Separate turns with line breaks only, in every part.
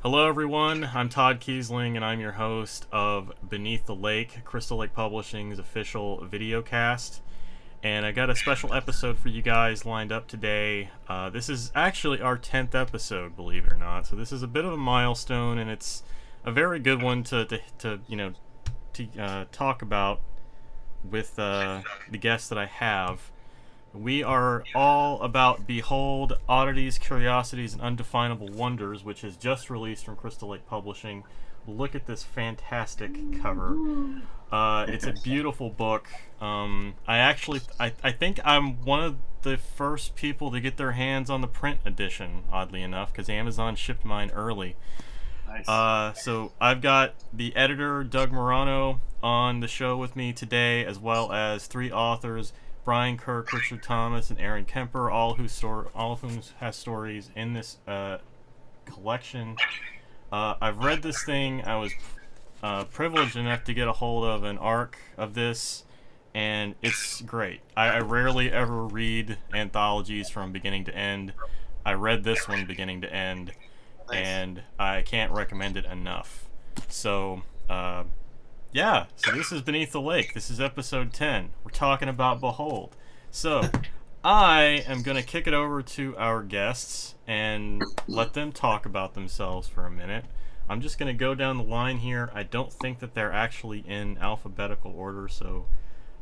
Hello, everyone. I'm Todd Kiesling, and I'm your host of Beneath the Lake, Crystal Lake Publishing's official video cast. And I got a special episode for you guys lined up today. This is actually our 10th episode, believe it or not. So this is a bit of a milestone, and it's a very good one to talk about with the guests that I have. We are all about Behold, Oddities, Curiosities, and Undefinable Wonders, which is just released from Crystal Lake Publishing. Look at this fantastic cover. It's a beautiful book. I think I'm one of the first people to get their hands on the print edition, oddly enough, because Amazon shipped mine early.
Nice.
So I've got the editor, Doug Murano, on the show with me today, as well as three authors, Brian Kirk, Richard Thomas, and Erin Kemper, all of whom has stories in this collection. I've read this thing. I was privileged enough to get a hold of an arc of this, and it's great. I rarely ever read anthologies from beginning to end. I read this one beginning to end, and I can't recommend it enough. So, so this is Beneath the Lake. This is episode 10. We're talking about Behold. So, I am going to kick it over to our guests and let them talk about themselves for a minute. I'm just going to go down the line here. I don't think that they're actually in alphabetical order, so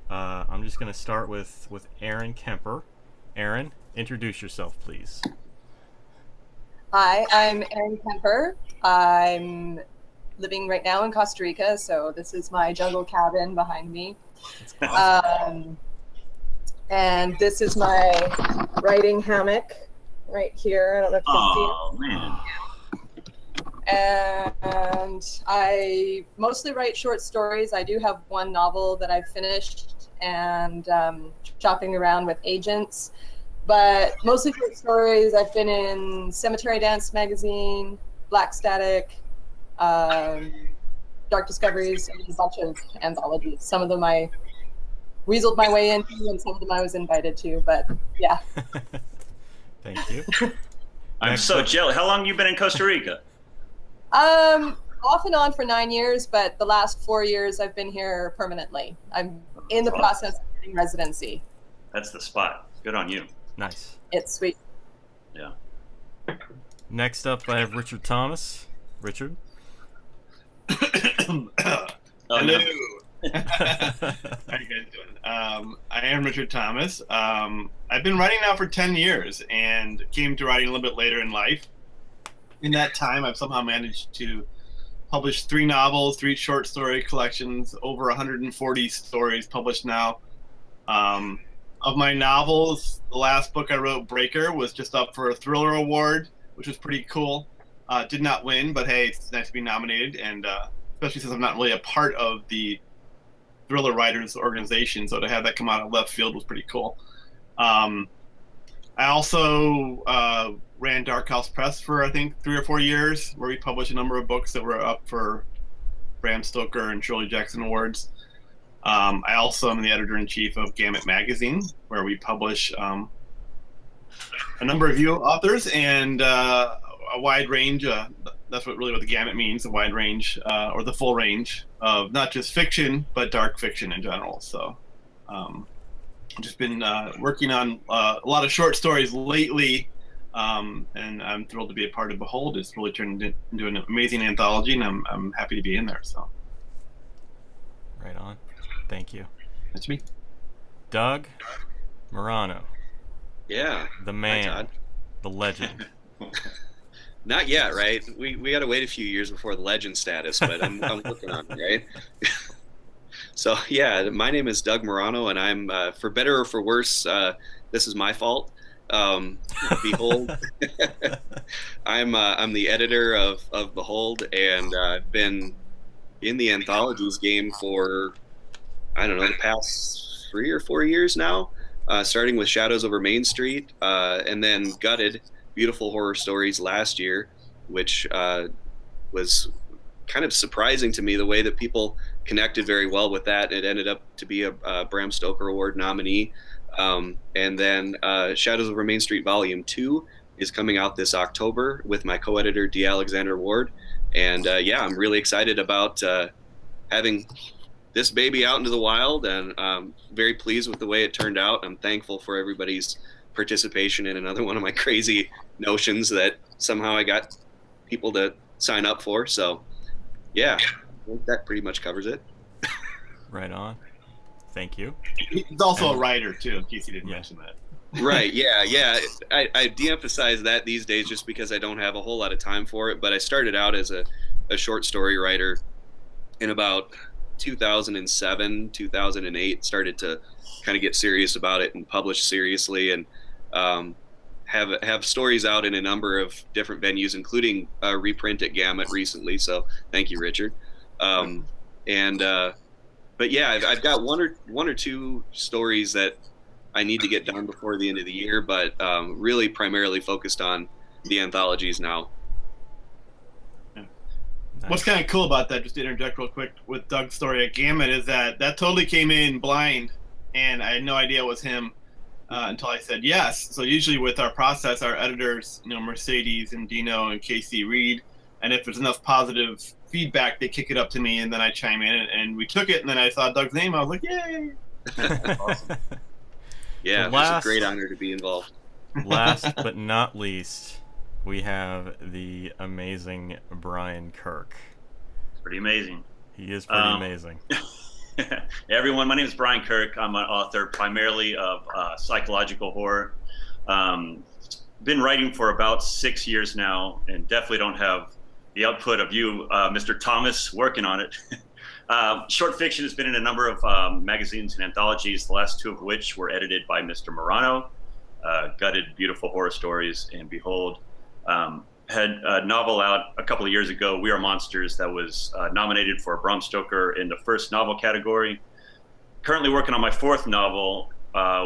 I'm just going to start with Erin Kemper. Erin, introduce yourself, please.
Hi, I'm Erin Kemper. I'm living right now in Costa Rica, so this is my jungle cabin behind me. And this is my writing hammock right here. I don't know if you can see it. And I mostly write short stories. I do have one novel that I've finished and shopping around with agents. But mostly short stories. I've been in Cemetery Dance magazine, Black Static, Dark Discoveries, and a bunch of anthologies. Some of them I weaseled my way into, and some of them I was invited to. But yeah.
Thank you.
I'm so jealous. How long have you been in Costa Rica?
Off and on for 9 years, but the last 4 years I've been here permanently. I'm in the process of getting residency.
That's the spot. Good on you.
Nice.
It's sweet.
Yeah.
Next up, I have Richard Thomas. Richard?
Oh,
Hello.
no.
How you guys doing? I am Richard Thomas. I've been writing now for 10 years and came to writing a little bit later in life. In that time, I've somehow managed to publish 3 novels, 3 short story collections, over 140 stories published now. Of my novels, the last book I wrote, Breaker, was just up for a Thriller Award, which was pretty cool. Did not win, but hey, it's nice to be nominated, and especially since I'm not really a part of the Thriller Writers organization, so to have that come out of left field was pretty cool. I also ran Dark House Press for, I think, 3 or 4 years, where we published a number of books that were up for Bram Stoker and Shirley Jackson Awards. I also am the editor-in-chief of Gamut Magazine, where we publish a number of you authors and a wide range. That's what the gamut means, a wide range, or the full range of not just fiction, but dark fiction in general. So I've just been working on a lot of short stories lately, and I'm thrilled to be a part of Behold. It's really turned into an amazing anthology, and I'm happy to be in there. So.
Right on. Thank you.
That's me.
Doug Murano.
Yeah.
The man.
Hi, Todd.
The legend.
Not yet, right? We got to wait a few years before the legend status, but I'm working on it, right? So, yeah, my name is Doug Murano, and I'm, for better or for worse, this is my fault. Behold. I'm the editor of Behold, and I've been in the anthologies game for, I don't know, the past 3 or 4 years now, starting with Shadows Over Main Street, and then Gutted, Beautiful Horror Stories last year, which was kind of surprising to me, the way that people connected very well with that. It ended up to be a Bram Stoker Award nominee. And then Shadows Over Main Street Volume 2 is coming out this October with my co-editor D. Alexander Ward, and I'm really excited about having this baby out into the wild, and very pleased with the way it turned out. I'm thankful for everybody's participation in another one of my crazy notions that somehow I got people to sign up for. So yeah, I think that pretty much covers it.
Right on. Thank you.
He's also a writer too, in case you didn't mention that.
Right. Yeah. I de-emphasize that these days just because I don't have a whole lot of time for it. But I started out as a short story writer in about 2007, 2008. Started to kind of get serious about it and publish seriously, and have stories out in a number of different venues, including a reprint at Gamut recently. So thank you, Richard. But yeah, I've got one or two stories that I need to get done before the end of the year, but really primarily focused on the anthologies now.
Yeah. Nice. What's kind of cool about that, just to interject real quick, with Doug's story at Gamut, is that totally came in blind, and I had no idea it was him until I said yes. So usually with our process, our editors, Mercedes and Dino and Casey read, and if there's enough positive feedback, they kick it up to me, and then I chime in, and we took it, and then I saw Doug's name, I was like, yay!
Awesome. Yeah, it's a great honor to be involved.
Last but not least, we have the amazing Brian Kirk.
It's pretty amazing.
He is pretty amazing.
Hey everyone, my name is Brian Kirk. I'm an author primarily of psychological horror. Been writing for about 6 years now, and definitely don't have the output of you, Mr. Thomas, working on it. Short fiction has been in a number of magazines and anthologies, the last two of which were edited by Mr. Murano. Gutted, Beautiful Horror Stories, and Behold. Had a novel out a couple of years ago, We Are Monsters, that was nominated for a Bram Stoker in the first novel category. Currently working on my fourth novel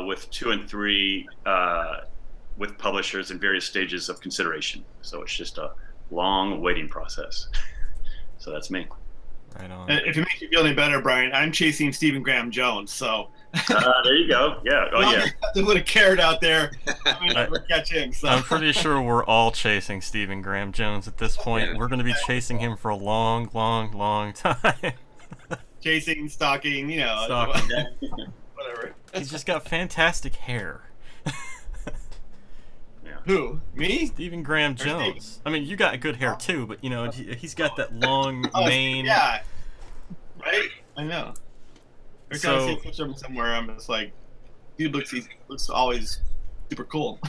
with 2 and 3 with publishers in various stages of consideration. So it's just a long waiting process. So that's me.
Right on.
If it makes you feel any better, Brian, I'm chasing Stephen Graham Jones, so
there you go. Yeah. Oh yeah.
To put a carrot out there, I may never catch him. So.
I'm pretty sure we're all chasing Stephen Graham Jones at this point.
Yeah.
We're going to be chasing him for a long, long, long time.
Chasing, stalking,
Stalking.
whatever.
He's just got fantastic hair.
Who? Me?
Stephen Graham Jones. I mean, you got good hair too, but he's got that long mane.
Yeah. Right? I know. Every time I see a
So,
picture of him somewhere, I'm just like, dude he looks always super cool.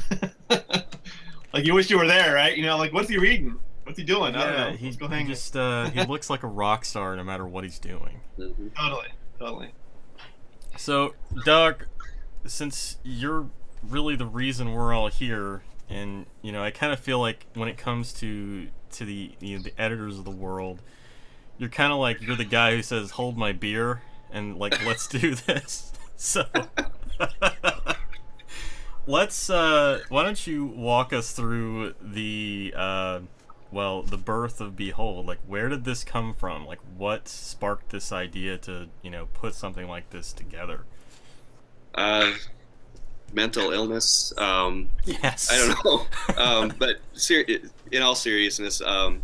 Like you wish you were there, right? Like what's he reading? What's he doing? I don't know. Let's go hang.
He looks like a rock star no matter what he's doing.
Mm-hmm.
Totally.
So, Doug, since you're really the reason we're all here, and I kind of feel like when it comes to the the editors of the world, you're kind of like you're the guy who says hold my beer and like let's do this. So let's why don't you walk us through the the birth of Behold? Like, where did this come from? Like, what sparked this idea to put something like this together?
Mental illness.
Yes.
I don't know. But in all seriousness, I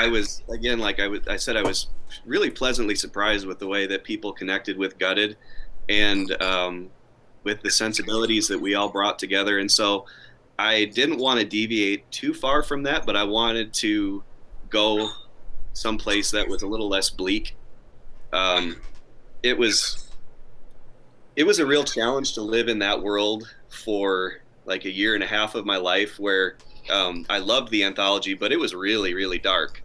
was, again, like I said, I was really pleasantly surprised with the way that people connected with Gutted, and with the sensibilities that we all brought together. And so I didn't want to deviate too far from that, but I wanted to go someplace that was a little less bleak. It was a real challenge to live in that world for like a year and a half of my life, where I loved the anthology, but it was really, really dark.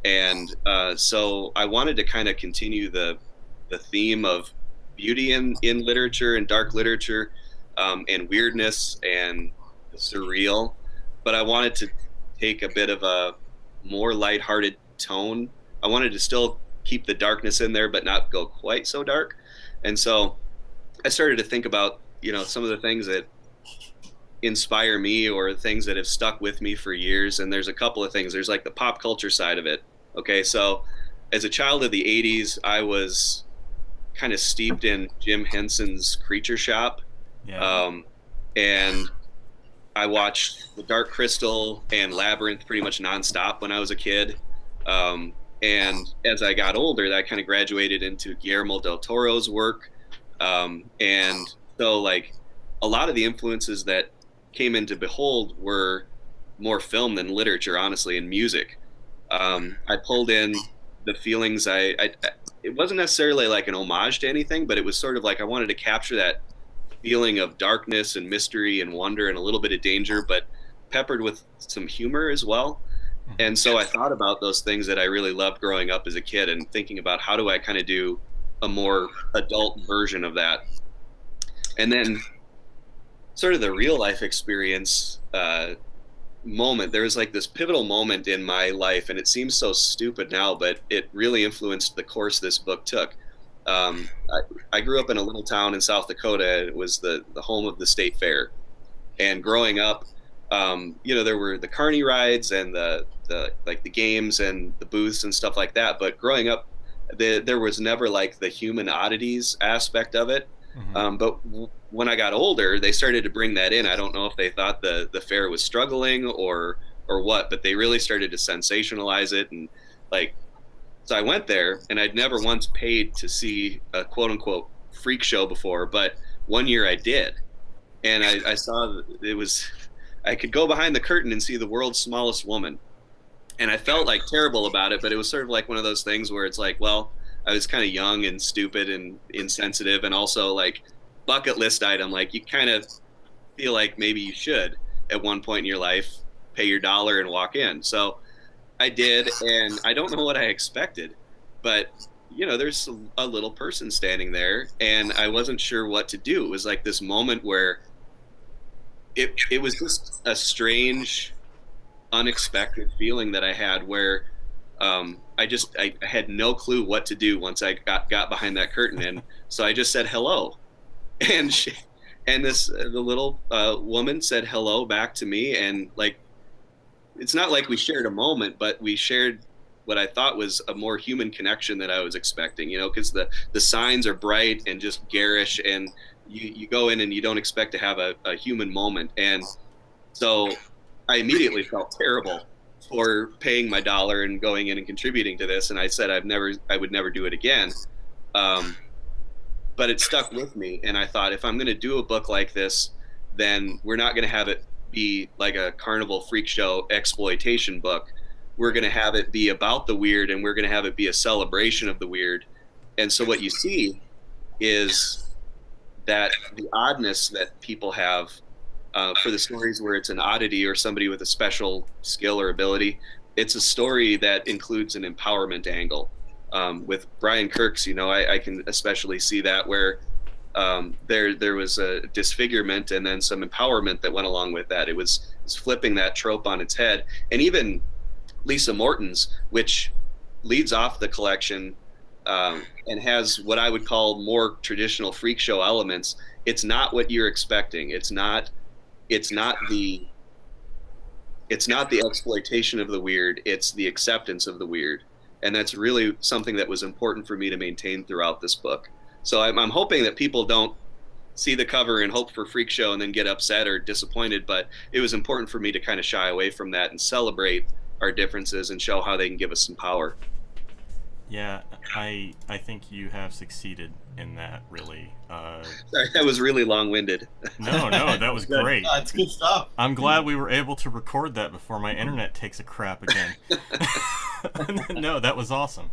And so I wanted to kind of continue the theme of beauty in literature and dark literature, and weirdness and surreal, but I wanted to take a bit of a more lighthearted tone. I wanted to still keep the darkness in there, but not go quite so dark. And so I started to think about, some of the things that inspire me or things that have stuck with me for years. And there's a couple of things. There's like the pop culture side of it. Okay, so as a child of the 80s, I was kind of steeped in Jim Henson's Creature Shop.
Yeah.
And I watched The Dark Crystal and Labyrinth pretty much nonstop when I was a kid. And as I got older, that kind of graduated into Guillermo del Toro's work. And so, like, a lot of the influences that came into Behold were more film than literature, honestly, and music. I pulled in the feelings it wasn't necessarily like an homage to anything, but it was sort of like I wanted to capture that feeling of darkness and mystery and wonder and a little bit of danger, but peppered with some humor as well. And so I thought about those things that I really loved growing up as a kid and thinking about how do I kind of do a more adult version of that. And then sort of the real life experience moment, there was like this pivotal moment in my life, and it seems so stupid now, but it really influenced the course this book took. I grew up in a little town in South Dakota. It was the home of the state fair. And growing up, there were the carny rides and the games and the booths and stuff like that. But growing up, there was never like the human oddities aspect of it. But when I got older, they started to bring that in. I don't know if they thought the fair was struggling or what, but they really started to sensationalize it. And like, so I went there, and I'd never once paid to see a quote unquote freak show before, but one year I did. And I saw I could go behind the curtain and see the world's smallest woman. And I felt like terrible about it, but it was sort of like one of those things where it's like, well, I was kind of young and stupid and insensitive, and also like bucket list item. Like, you kind of feel like maybe you should at one point in your life pay your dollar and walk in. So I did, and I don't know what I expected, but there's a little person standing there, and I wasn't sure what to do. It was like this moment where it was just a strange, unexpected feeling that I had where I had no clue what to do once I got behind that curtain. And so I just said hello, and the little woman said hello back to me. And like, it's not like we shared a moment, but we shared what I thought was a more human connection than I was expecting, because the signs are bright and just garish, and you go in and you don't expect to have a human moment. And so I immediately felt terrible for paying my dollar and going in and contributing to this. And I said I would never do it again. But it stuck with me. And I thought, if I'm going to do a book like this, then we're not going to have it be like a carnival freak show exploitation book. We're going to have it be about the weird, and we're going to have it be a celebration of the weird. And so what you see is that the oddness that people have for the stories where it's an oddity or somebody with a special skill or ability, it's a story that includes an empowerment angle. With Brian Kirk's, I can especially see that, where there was a disfigurement and then some empowerment that went along with that. It was flipping that trope on its head. And even Lisa Morton's, which leads off the collection and has what I would call more traditional freak show elements. It's not what you're expecting. It's not the exploitation of the weird. It's the acceptance of the weird. And that's really something that was important for me to maintain throughout this book. So I'm hoping that people don't see the cover and hope for freak show and then get upset or disappointed. But it was important for me to kind of shy away from that and celebrate our differences and show how they can give us some power.
Yeah, I think you have succeeded in that, really.
Sorry, that was really long-winded.
No, that was great.
That's good stuff.
I'm glad we were able to record that before my internet takes a crap again. No, that was awesome.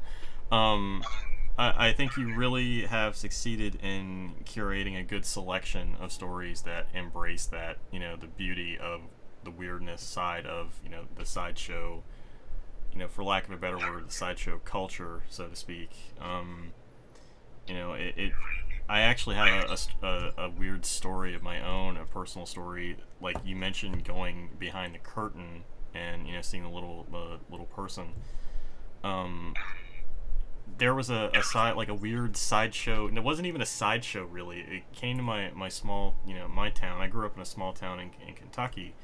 I think you really have succeeded in curating a good selection of stories that embrace that, the beauty of the weirdness side of, the sideshow, for lack of a better word, the sideshow culture, so to speak. I actually have a weird story of my own, a personal story. Like you mentioned, going behind the curtain and seeing the little person. There was a weird sideshow, and it wasn't even a sideshow really. It came to my small, my town. I grew up in a small town in Kentucky,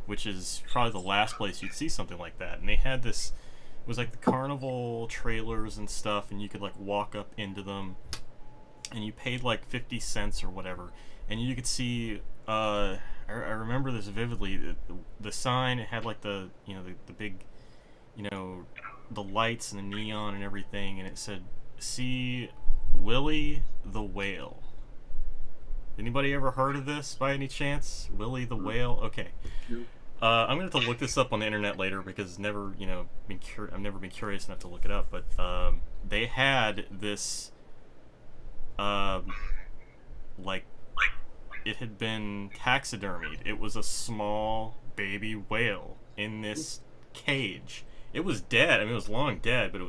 which is probably the last place you'd see something like that. And they had this, it was like the carnival trailers and stuff, and you could like walk up into them, and you paid like 50 cents or whatever, and you could see I remember this vividly. The sign, it had like the the big, the lights and the neon and everything, and it said, "See Willie the Whale." Anybody ever heard of this by any chance? Willie the Whale? Okay. I'm gonna have to look this up on the internet later because I've never been curious enough to look it up. But they had this, like, it had been taxidermied. It was a small baby whale in this cage. It was dead. I mean, it was long dead, but it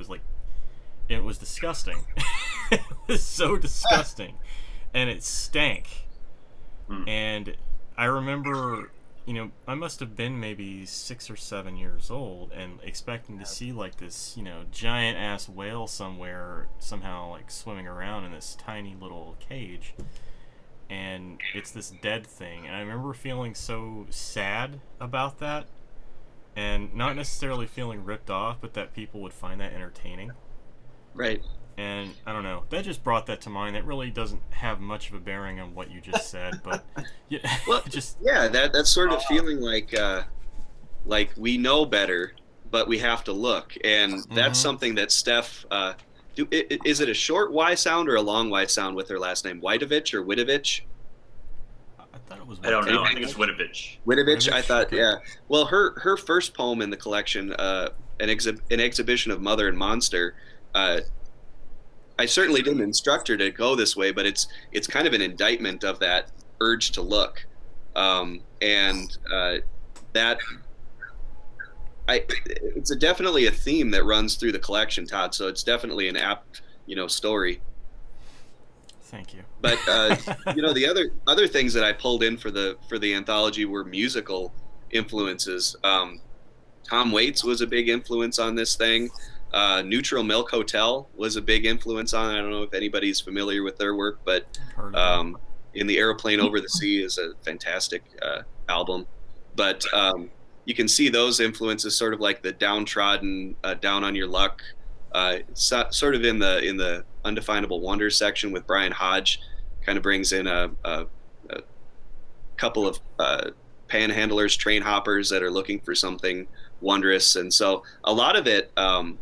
was disgusting. It was so disgusting, and it stank. And I remember, I must have been maybe 6 or 7 years old and expecting to see like this, giant ass whale somehow like swimming around in this tiny little cage. And it's this dead thing. And I remember feeling so sad about that. And not necessarily feeling ripped off, but that people would find that entertaining.
Right.
And I don't know, that just brought that to mind. That really doesn't have much of a bearing on what you just said, but yeah,
well, that's sort of feeling like we know better, but we have to look, and that's something that Steph. Is it a short Y sound or a long Y sound with her last name, Witovich or Witovich?
I thought it was.
I don't know. I think it's Witovich.
Witovich. I thought, yeah. Well, her first poem in the collection, an exhibition of Mother and Monster. I certainly didn't instruct her to go this way, but it's kind of an indictment of that urge to look, it's definitely a theme that runs through the collection, Todd. So it's definitely an apt, story.
Thank you.
But the other things that I pulled in for the anthology were musical influences. Tom Waits was a big influence on this thing. Neutral Milk Hotel was a big influence on it. I don't know if anybody's familiar with their work, but In the Aeroplane Over the Sea is a fantastic album. But you can see those influences, sort of like the downtrodden, down on your luck, sort of in the Undefinable Wonders section with Brian Hodge, kind of brings in a couple of panhandlers, train hoppers that are looking for something wondrous. And so a lot of it, I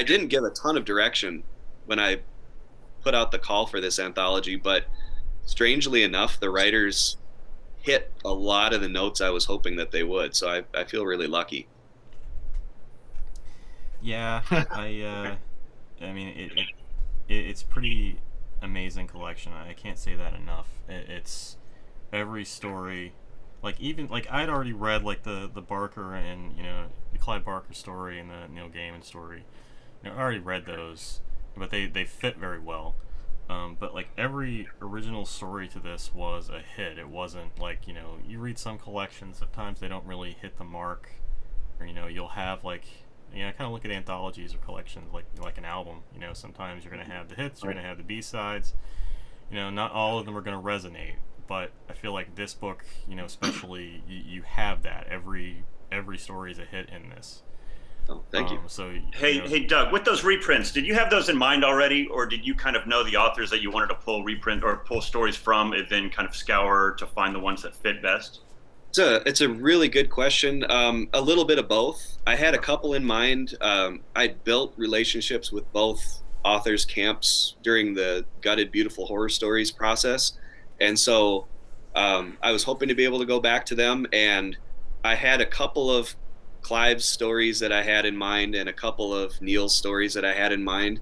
didn't give a ton of direction when I put out the call for this anthology, but strangely enough, the writers hit a lot of the notes I was hoping that they would. So I feel really lucky.
Yeah, I mean, it's pretty amazing collection. I can't say that enough. It's every story, like I'd already read like the Barker and the Clive Barker story and the Neil Gaiman story. I already read those, but they fit very well. But like every original story to this was a hit. It wasn't like you read some collections, sometimes they don't really hit the mark, or you'll have like I kind of look at anthologies or collections like an album. Sometimes you're gonna have the hits, you're gonna have the B-sides. Not all of them are gonna resonate, but I feel like this book, especially you have that. Every story is a hit in this.
Oh, thank you.
So
hey Doug, with those reprints, did you have those in mind already, or did you kind of know the authors that you wanted to pull reprint or pull stories from, and then kind of scour to find the ones that fit best?
It's a really good question. A little bit of both. I had a couple in mind. I built relationships with both authors' camps during the Gutted Beautiful Horror Stories process, and so I was hoping to be able to go back to them. And I had a couple of Clive's stories that I had in mind, and a couple of Neil's stories that I had in mind,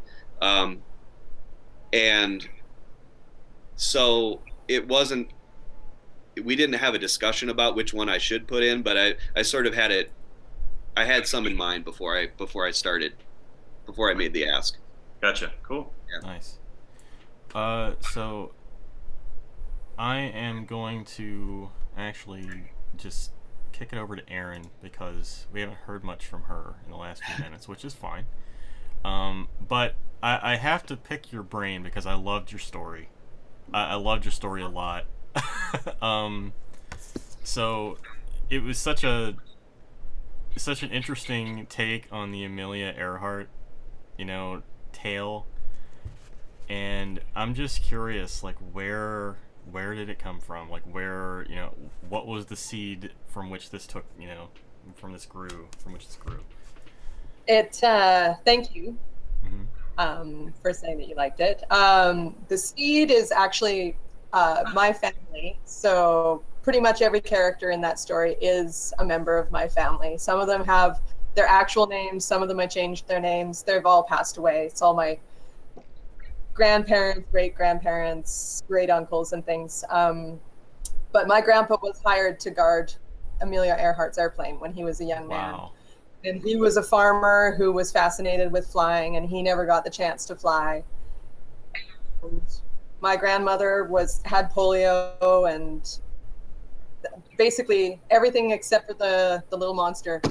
and so it wasn't. We didn't have a discussion about which one I should put in, but I sort of had it. I had some in mind before I made the ask.
Gotcha. Cool.
Yeah.
Nice. So I am going to actually just kick it over to Erin because we haven't heard much from her in the last few minutes, which is fine. But I have to pick your brain because I loved your story. I loved your story a lot. So it was such an interesting take on the Amelia Earhart, tale, and I'm just curious, like where where did it come from? Like, where, what was the seed from which this took, from which this grew?
Thank you for saying that you liked it. The seed is actually my family. So pretty much every character in that story is a member of my family. Some of them have their actual names. Some of them I changed their names. They've all passed away. It's all my grandparents, great-grandparents, great-uncles and things. But my grandpa was hired to guard Amelia Earhart's airplane when he was a young man.
Wow.
And he was a farmer who was fascinated with flying, and he never got the chance to fly. And my grandmother had polio and basically everything except for the little monster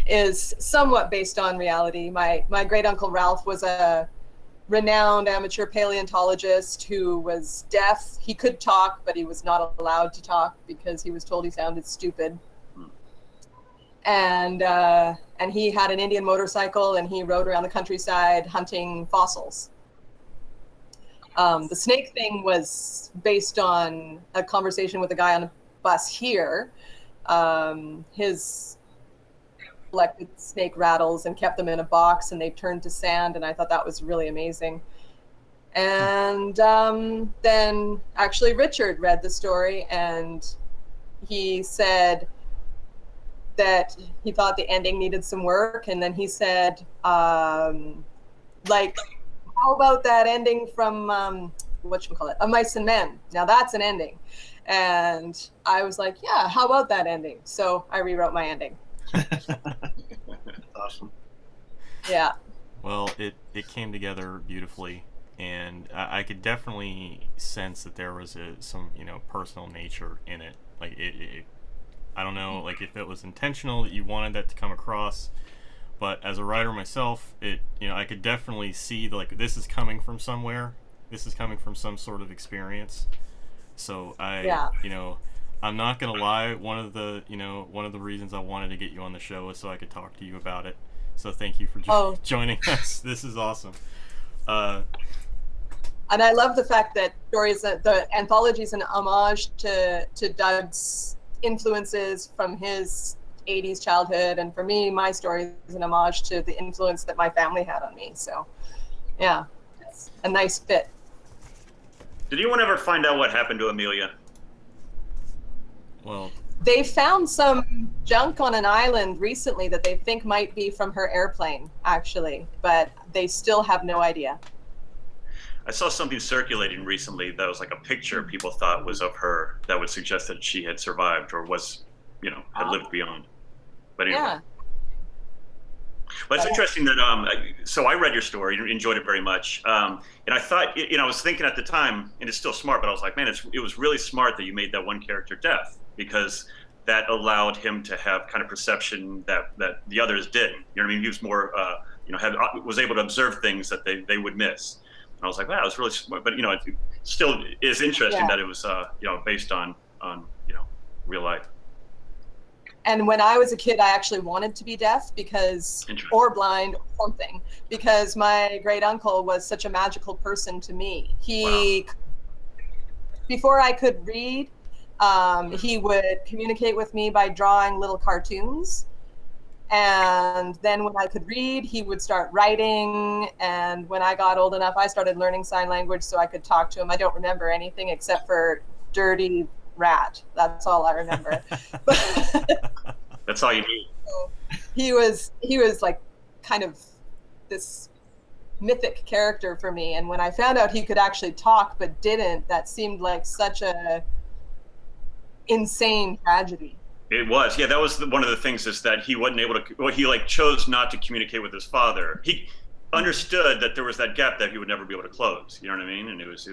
is somewhat based on reality. My great uncle Ralph was a renowned amateur paleontologist who was deaf. He could talk, but he was not allowed to talk because he was told he sounded stupid. And he had an Indian motorcycle, and he rode around the countryside hunting fossils. The snake thing was based on a conversation with a guy on a bus here. His collected snake rattles and kept them in a box, and they turned to sand, and I thought that was really amazing. And then actually Richard read the story, and he said that he thought the ending needed some work, and then he said, like, how about that ending from Of Mice and Men? Now that's an ending. And I was like, yeah, how about that ending? So I rewrote my ending.
That's awesome.
Yeah.
Well, it came together beautifully, and I could definitely sense that there was some personal nature in it. Like I don't know, like if it was intentional that you wanted that to come across, but as a writer myself, I could definitely see this is coming from somewhere. This is coming from some sort of experience. So I'm not gonna lie. One of the reasons I wanted to get you on the show was so I could talk to you about it. So thank you for joining us. This is awesome.
And I love the fact that the anthology is an homage to Doug's influences from his 80s childhood, and for me, my story is an homage to the influence that my family had on me. So, yeah, it's a nice fit.
Did anyone ever find out what happened to Amelia?
Well,
they found some junk on an island recently that they think might be from her airplane, actually, but they still have no idea.
I saw something circulating recently that was like a picture people thought was of her that would suggest that she had survived or was, had lived beyond. But anyway.
Yeah.
But it's interesting that, so I read your story, enjoyed it very much. And I thought, I was thinking at the time, and it's still smart, but I was like, man, it was really smart that you made that one character deaf, because that allowed him to have kind of perception that the others didn't. You know what I mean? He was more, was able to observe things that they would miss. And I was like, wow, it's really smart. But, it still is interesting that it was, based on real life.
And when I was a kid, I actually wanted to be deaf or blind or something, because my great uncle was such a magical person to me. Before I could read, he would communicate with me by drawing little cartoons. And then when I could read, he would start writing. And when I got old enough, I started learning sign language so I could talk to him. I don't remember anything except for dirty rat. That's all I remember.
That's all you need.
So he was like kind of this mythic character for me. And when I found out he could actually talk but didn't, that seemed like such a insane tragedy.
It was. Yeah, that was one of the things, is that he wasn't able to, he chose not to communicate with his father. He understood that there was that gap that he would never be able to close. You know what I mean? And it was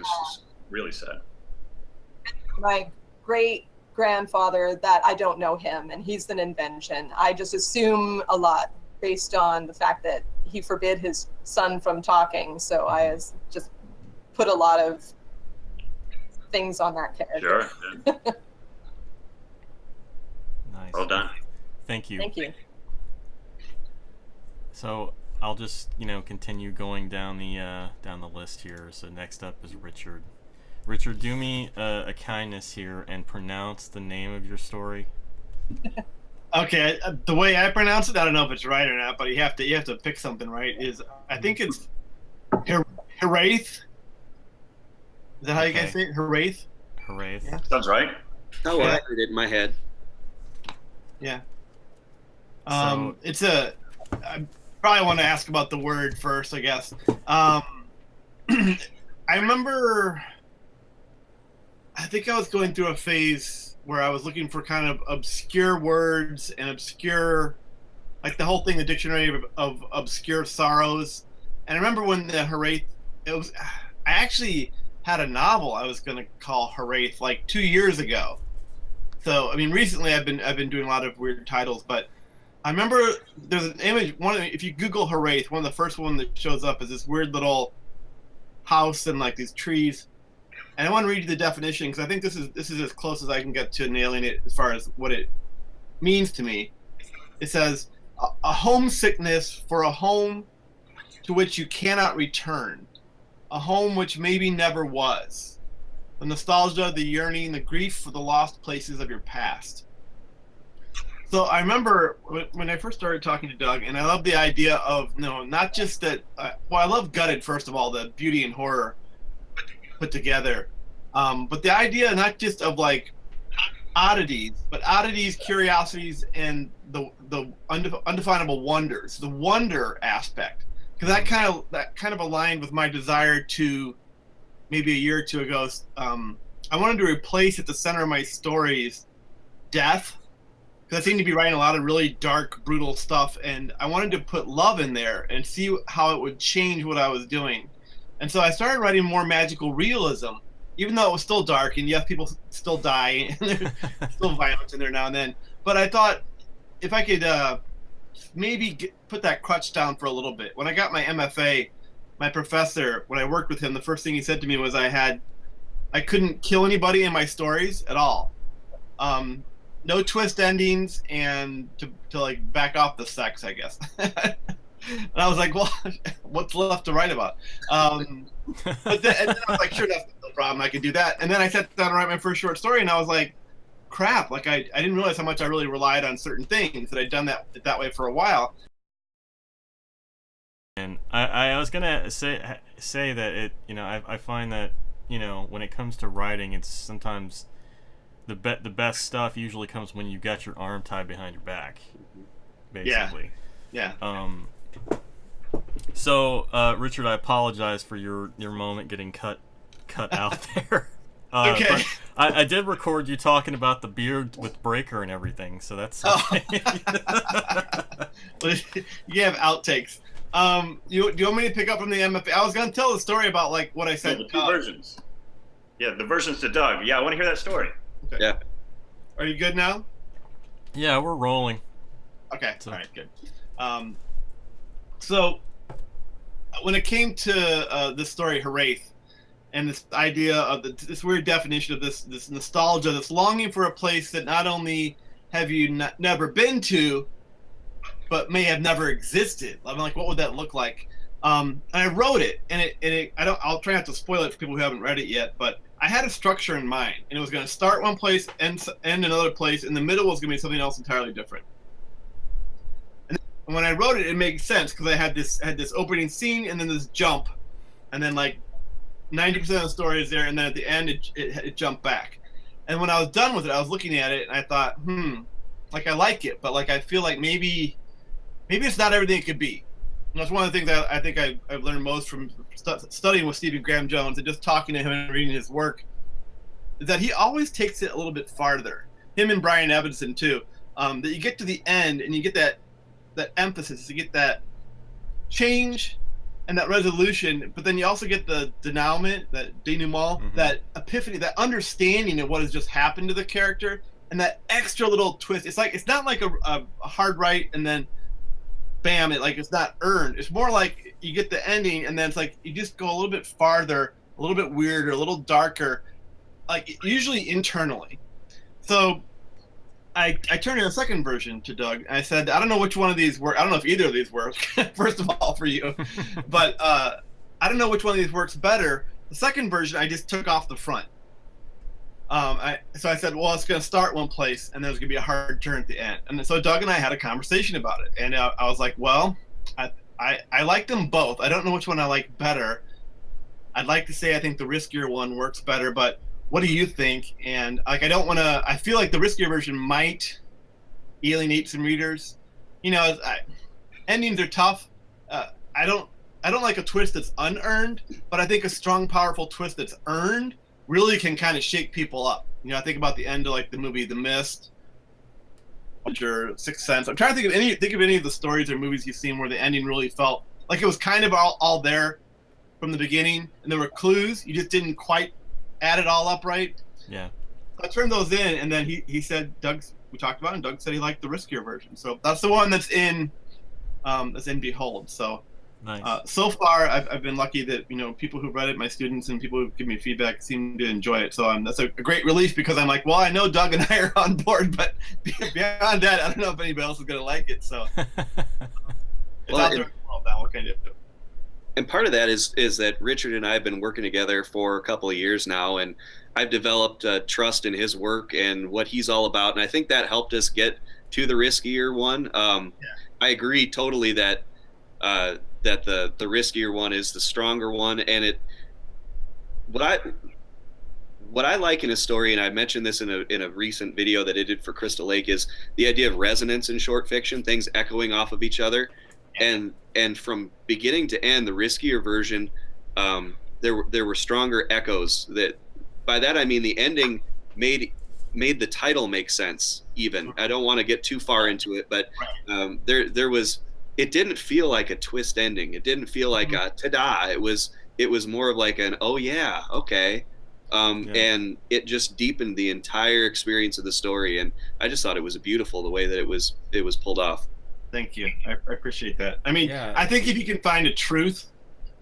really sad.
My great grandfather, that I don't know him, and he's an invention. I just assume a lot based on the fact that he forbid his son from talking. So I just put a lot of things on that character.
Sure. Yeah.
Nice.
Well done.
Thank you.
Thank you.
So I'll just continue going down the list here. So next up is Richard. Richard, do me a kindness here and pronounce the name of your story.
Okay, the way I pronounce it, I don't know if it's right or not, but you have to pick something right. I think it's Heraith. Is that how you guys say it? Heraith?
Heraith.
Yeah. Sounds right.
Oh, well, I heard it in my head.
Yeah.
So,
I probably want to ask about the word first, I guess. I remember, I think I was going through a phase where I was looking for kind of obscure words and obscure, like the whole thing, the dictionary of obscure sorrows. And I remember when the Heraith, I actually had a novel I was going to call Heraith like 2 years ago. So, I mean, recently I've been doing a lot of weird titles, but I remember there's an image. If you Google Heraith, one of the first one that shows up is this weird little house and like these trees. And I want to read you the definition because I think this is as close as I can get to nailing it as far as what it means to me. It says a homesickness for a home to which you cannot return, a home which maybe never was, the nostalgia, the yearning, the grief for the lost places of your past. So I remember when I first started talking to Doug, and I love the idea of not just that. I love Gutted, first of all, the beauty and horror put together, but the idea not just of like oddities, but oddities, curiosities, and the undefinable wonders, the wonder aspect, because that kind of aligned with my desire to maybe a year or two ago. I wanted to replace at the center of my stories death. I seem to be writing a lot of really dark, brutal stuff, and I wanted to put love in there and see how it would change what I was doing. And so I started writing more magical realism, even though it was still dark, and yes, people still die, and there's still violence in there now and then. But I thought if I could maybe put that crutch down for a little bit. When I got my MFA, my professor, when I worked with him, the first thing he said to me was I couldn't kill anybody in my stories at all. No twist endings, and to like back off the sex, I guess. And I was like, well, what's left to write about? But then I was like, sure, that's no problem. I can do that. And then I sat down to write my first short story, and I was like, crap, like I didn't realize how much I really relied on certain things, that I'd done that way for a while.
And I was gonna say that it, I find that, when it comes to writing, it's sometimes the best stuff usually comes when you got your arm tied behind your back, basically.
Yeah.
So, Richard, I apologize for your moment getting cut out there.
Okay.
But I did record you talking about the beard with Breaker and everything, so that's.
Oh. You have outtakes. Do you want me to pick up from the MFA? I was going to tell the story about like what I said.
The two versions. Yeah, the versions to Doug. Yeah, I want to hear that story.
Okay.
Yeah.
Are you good now?
Yeah, we're rolling.
Okay. All right. Good. So when it came to this story, Heraith, and this idea of this weird definition of this nostalgia, this longing for a place that not only have you never been to, but may have never existed. I'm like, what would that look like? And I wrote it, and I'll try not to spoil it for people who haven't read it yet, but I had a structure in mind, and it was going to start one place, end another place. In the middle was going to be something else entirely different. And when I wrote it, it made sense because I had this opening scene and then this jump, and then like 90% of the story is there, and then at the end it jumped back. And when I was done with it, I was looking at it and I thought, like I like it, but like I feel like maybe it's not everything it could be. And that's one of the things that I think I've learned most from studying with Stephen Graham Jones and just talking to him and reading his work, is that he always takes it a little bit farther. Him and Brian Evanson too. That you get to the end and you get that emphasis, you get that change and that resolution, but then you also get the denouement, that denouement, that epiphany, that understanding of what has just happened to the character, and that extra little twist. It's not like a hard right and then bam, it's not earned. It's more like you get the ending and then it's like you just go a little bit farther, a little bit weirder, a little darker, like usually internally. So I turned in a second version to Doug, and I said, I don't know which one of these work. I don't know if either of these work. First of all, for you, but I don't know which one of these works better. The second version, I just took off the front. So I said, well, it's going to start one place, and there's going to be a hard turn at the end. And so Doug and I had a conversation about it, and I was like, well, I like them both. I don't know which one I like better. I'd like to say I think the riskier one works better, but what do you think? And like, I feel like the riskier version might alienate some readers. You know, endings are tough. I don't like a twist that's unearned, but I think a strong, powerful twist that's earned really can kind of shake people up. You know, I think about the end of like the movie The Mist, or Sixth Sense. I'm trying to think of any of the stories or movies you've seen where the ending really felt like it was kind of all there from the beginning, and there were clues. You just didn't quite add it all up right.
Yeah.
So I turned those in, and then he said, we talked about it, and Doug said he liked the riskier version. So that's the one that's in Behold. So
Nice.
So far, I've been lucky that, you know, people who've read it, my students and people who give me feedback, seem to enjoy it. So that's a great relief, because I'm like, well, I know Doug and I are on board, but beyond that, I don't know if anybody else is going to like it. So it's out there in the world now. What can you do?
And part of that is that Richard and I have been working together for a couple of years now, and I've developed trust in his work and what he's all about, and I think that helped us get to the riskier one. I agree totally that the riskier one is the stronger one, and what I like in a story, and I mentioned this in a recent video that I did for Crystal Lake, is the idea of resonance in short fiction, things echoing off of each other. And from beginning to end, the riskier version, there were stronger echoes. That by that I mean the ending made the title make sense. Even I don't want to get too far into it, but there was. It didn't feel like a twist ending. It didn't feel like a ta-da. It was more of like an oh yeah, okay, and it just deepened the entire experience of the story. And I just thought it was beautiful the way that it was pulled off.
Thank you. I appreciate that. I mean, I think if you can find a truth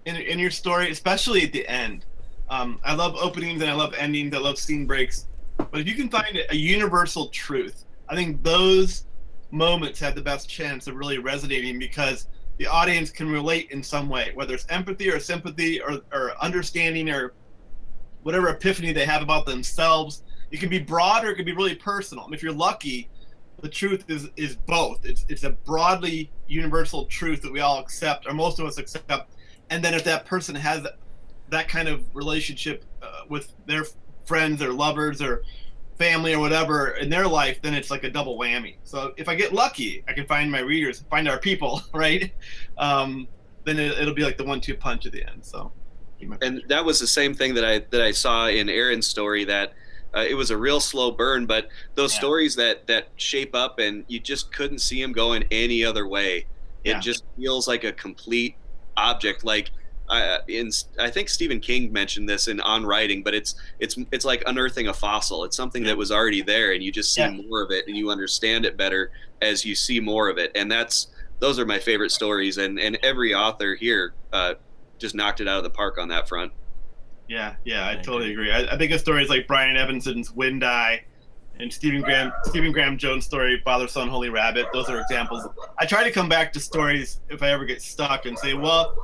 in your story, especially at the end, I love openings and I love endings. I love scene breaks. But if you can find a universal truth, I think those moments have the best chance of really resonating, because the audience can relate in some way, whether it's empathy or sympathy or understanding or whatever epiphany they have about themselves. It can be broad or it can be really personal. And if you're lucky, the truth is both. It's a broadly universal truth that we all accept, or most of us accept. And then if that person has that kind of relationship with their friends or lovers or family or whatever in their life, then it's like a double whammy. So if I get lucky, I can find my readers, find our people, right? Then it'll be like the 1-2 punch at the end. So,
and that was the same thing that I saw in Erin's story, that it was a real slow burn, but those stories that shape up and you just couldn't see them going any other way. It just feels like a complete object. Like I think Stephen King mentioned this in On Writing, but it's like unearthing a fossil. It's something that was already there, and you just see more of it, and you understand it better as you see more of it. And those are my favorite stories, and every author here just knocked it out of the park on that front. Yeah,
I totally agree. I think of stories like Brian Evanson's Wind Eye and Stephen Graham Jones' story, Father, Son, Holy Rabbit. Those are examples. I try to come back to stories if I ever get stuck and say, well,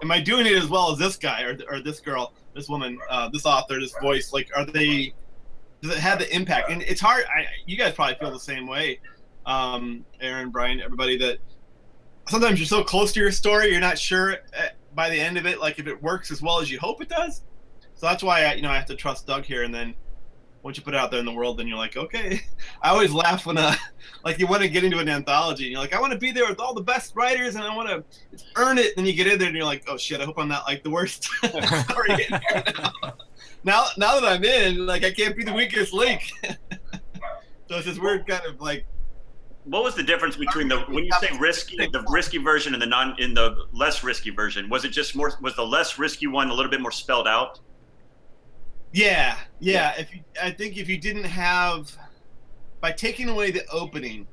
am I doing it as well as this guy or this girl, this woman, this author, this voice? Like, does it have the impact? And it's hard. You guys probably feel the same way, Erin, Brian, everybody, that sometimes you're so close to your story, you're not sure by the end of it, like if it works as well as you hope it does. So that's why I have to trust Doug here. And then once you put it out there in the world, then you're like, okay. I always laugh when like you want to get into an anthology and you're like, I want to be there with all the best writers and I want to earn it. Then you get in there and you're like, oh shit, I hope I'm not like the worst story in here now. Now that I'm in, like I can't be the weakest link. So it's this weird kind of like.
What was the difference between when you say risky, the risky version and the less risky version? Was it just more? Was the less risky one a little bit more spelled out?
Yeah. I think if you didn't have, by taking away the opening,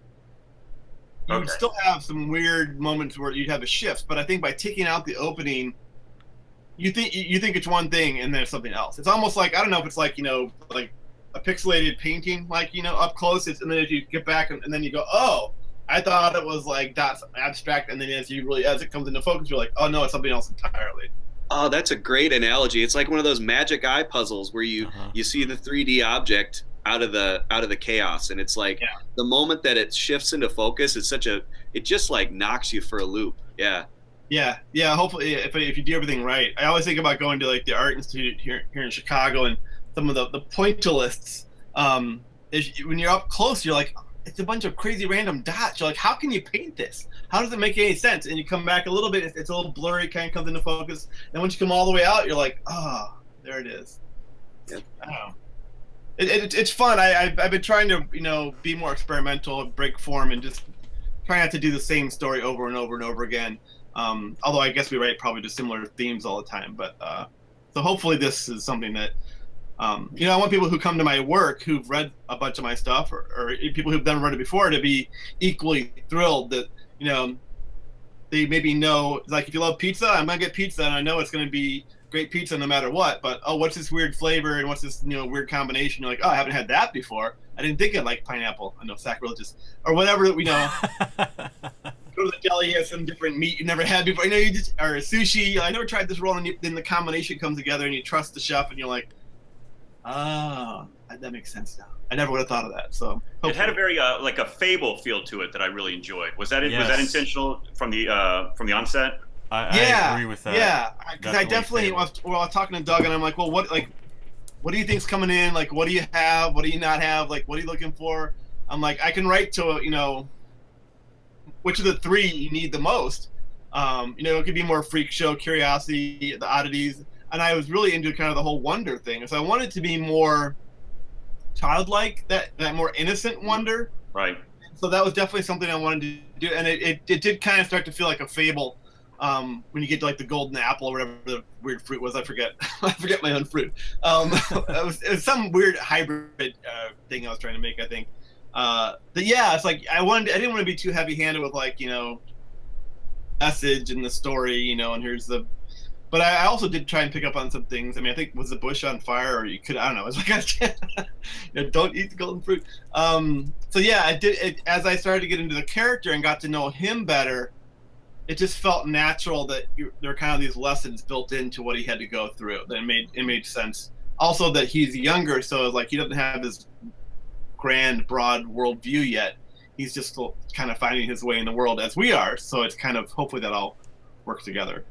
you would still have some weird moments where you'd have a shift. But I think by taking out the opening, you think it's one thing and then it's something else. It's almost like, I don't know if it's like, like a pixelated painting, like, you know, up close. And then if you get back and then you go, oh, I thought it was like dots abstract, and then as it comes into focus, you're like, oh no, it's something else entirely.
Oh, that's a great analogy. It's like one of those magic eye puzzles where you see the 3D object out of the chaos, and it's like the moment that it shifts into focus, it just like knocks you for a loop. Yeah.
Hopefully, if you do everything right, I always think about going to like the Art Institute here in Chicago, and some of the pointillists. When you're up close, you're like, it's a bunch of crazy random dots. You're like, how can you paint this? How does it make any sense? And you come back a little bit, it's a little blurry, kind of comes into focus. And once you come all the way out, you're like, oh, there it is.
Yep.
I don't know. It's fun. I've been trying to, you know, be more experimental, break form, and just try not to do the same story over and over and over again. Although I guess we write probably just similar themes all the time. But so hopefully this is something that, you know, I want people who come to my work who've read a bunch of my stuff, or people who've never read it before, to be equally thrilled that, you know, they maybe know, like, if you love pizza, I'm going to get pizza, and I know it's going to be great pizza no matter what, but, oh, what's this weird flavor, and what's this, you know, weird combination? You're like, oh, I haven't had that before. I didn't think I'd like pineapple. I know, sacrilegious. Or whatever, you know. Go to the deli, have some different meat you never had before. You know, or sushi. I never tried this roll, and then the combination comes together, and you trust the chef, and you're like, oh, that makes sense now. I never would have thought of that. So hopefully.
It had a very like a fable feel to it that I really enjoyed. Was that Was that intentional from the onset?
I agree with that.
Yeah, because I definitely I was talking to Doug, and I'm like, well, what do you think's coming in? Like, what do you have? What do you not have? Like, what are you looking for? I'm like, I can write to, you know, which of the three you need the most. You know, it could be more freak show, curiosity, the oddities. And I was really into kind of the whole wonder thing. So I wanted to be more childlike, that more innocent wonder.
Right.
So that was definitely something I wanted to do. And it did kind of start to feel like a fable when you get to like the golden apple or whatever the weird fruit was. I forget. I forget my own fruit. It was some weird hybrid thing I was trying to make, I think. But yeah, it's like I didn't want to be too heavy-handed with, like, you know, message and the story, you know, and here's the. But I also did try and pick up on some things. I mean, I think, was the bush on fire, or you could, I don't know. It's like, you know, don't eat the golden fruit. So yeah, I did. As I started to get into the character and got to know him better, it just felt natural that there were kind of these lessons built into what he had to go through. That it made sense. Also, that he's younger, so it's like he doesn't have this grand, broad worldview yet. He's just still kind of finding his way in the world as we are. So it's kind of, hopefully that all works together.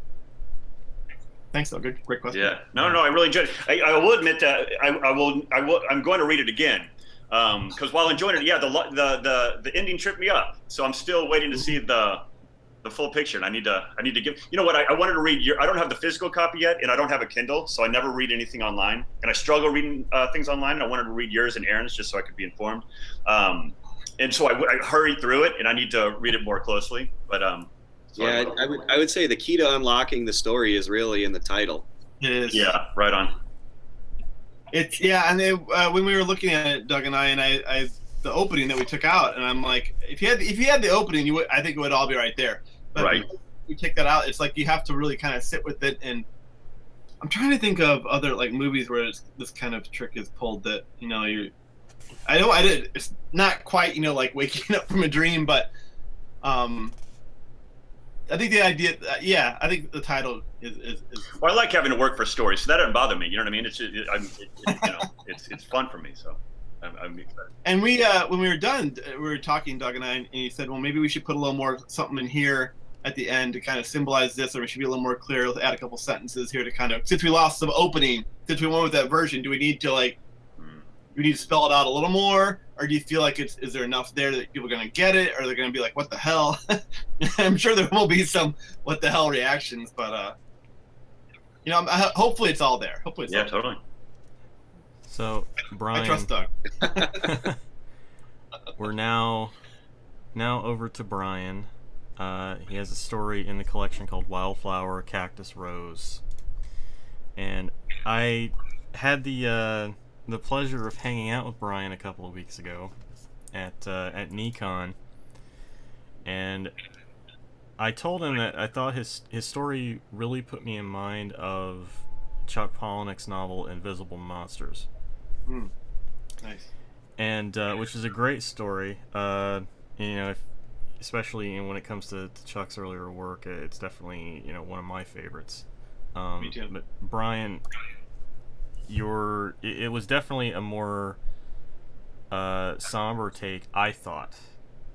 Thanks, though. Great question.
Yeah. No, I really enjoyed it. I will admit that I'm going to read it again, because while enjoying it, the ending tripped me up. So I'm still waiting to see the full picture, and I need to give. You know what? I wanted to read I don't have the physical copy yet, and I don't have a Kindle, so I never read anything online, and I struggle reading things online. And I wanted to read yours and Erin's just so I could be informed. And so I hurried through it, and I need to read it more closely. But
yeah, I would say the key to unlocking the story is really in the title.
It is.
Yeah, right on.
It's and when we were looking at it, Doug and I the opening that we took out, and I'm like, if you had the opening, I think it would all be right there. But
right.
We take that out. It's like you have to really kind of sit with it. And I'm trying to think of other like movies where this kind of trick is pulled. That, you know, it's not quite, you know, like waking up from a dream, but I think the idea, I think the title is.
Well, I like having to work for stories, so that doesn't bother me. You know what I mean? It's fun for me, so I'm excited.
And when we were done, we were talking, Doug and I, and he said, well, maybe we should put a little more something in here at the end to kind of symbolize this, or we should be a little more clear. Let's add a couple sentences here to kind of, since we lost some opening, since we went with that version, do we need to we need to spell it out a little more, or do you feel like is there enough there that people are going to get it, or they're going to be like, what the hell? I'm sure there will be some what the hell reactions, but you know, hopefully it's all there. Hopefully it's all there.
Totally.
So, Brian,
I trust Doug.
We're now over to Brian. He has a story in the collection called Wildflower, Cactus, Rose, and I had the pleasure of hanging out with Brian a couple of weeks ago at Nikon, and I told him that I thought his story really put me in mind of Chuck Palahniuk's novel Invisible Monsters.
Nice.
And which is a great story. Especially when it comes to Chuck's earlier work, it's definitely one of my favorites.
Me too.
But Brian, it was definitely a more somber take, I thought,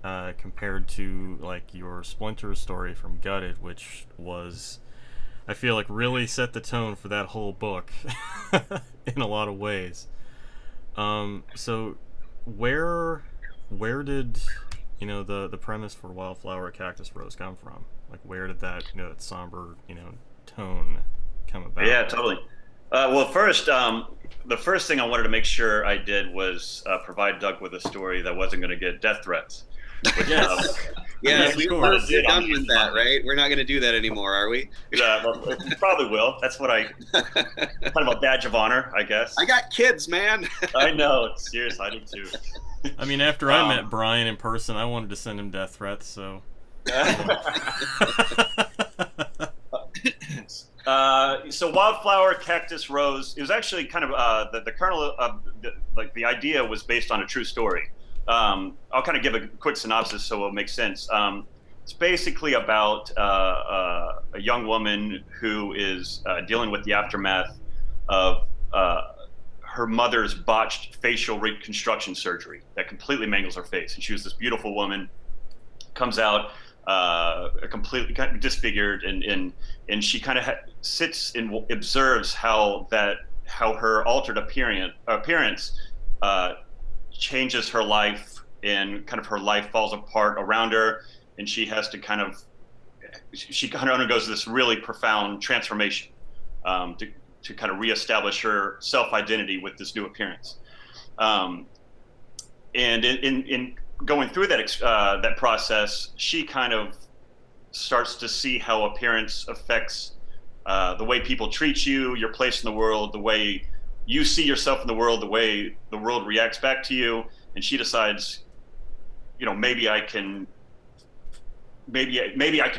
compared to like your Splinter story from Gutted, which was, I feel like, really set the tone for that whole book in a lot of ways. So where did the premise for Wildflower Cactus Rose come from? Like, where did that that somber tone come about?
Yeah, totally. Well, first, the first thing I wanted to make sure I did was provide Doug with a story that wasn't going to get death threats. Which,
Yes.
Yeah, we're
did
done with that, right? We're not going to do that anymore, are we?
Well, it probably will. That's what kind of a badge of honor, I guess.
I got kids, man.
I know. Serious, I do too.
I mean, after I met Brian in person, I wanted to send him death threats, so.
So Wildflower Cactus Rose, it was actually kind of the kernel of the idea was based on a true story. I'll kind of give a quick synopsis so it'll make sense. It's basically about a young woman who is dealing with the aftermath of her mother's botched facial reconstruction surgery that completely mangles her face. And she was this beautiful woman, comes out completely kind of disfigured, and she kind of sits and observes how her altered appearance changes her life, and kind of her life falls apart around her, and she undergoes this really profound transformation to kind of reestablish her self-identity with this new appearance. And in going through that process, she kind of starts to see how appearance affects the way people treat you, your place in the world, the way you see yourself in the world, the way the world reacts back to you. And she decides, maybe I can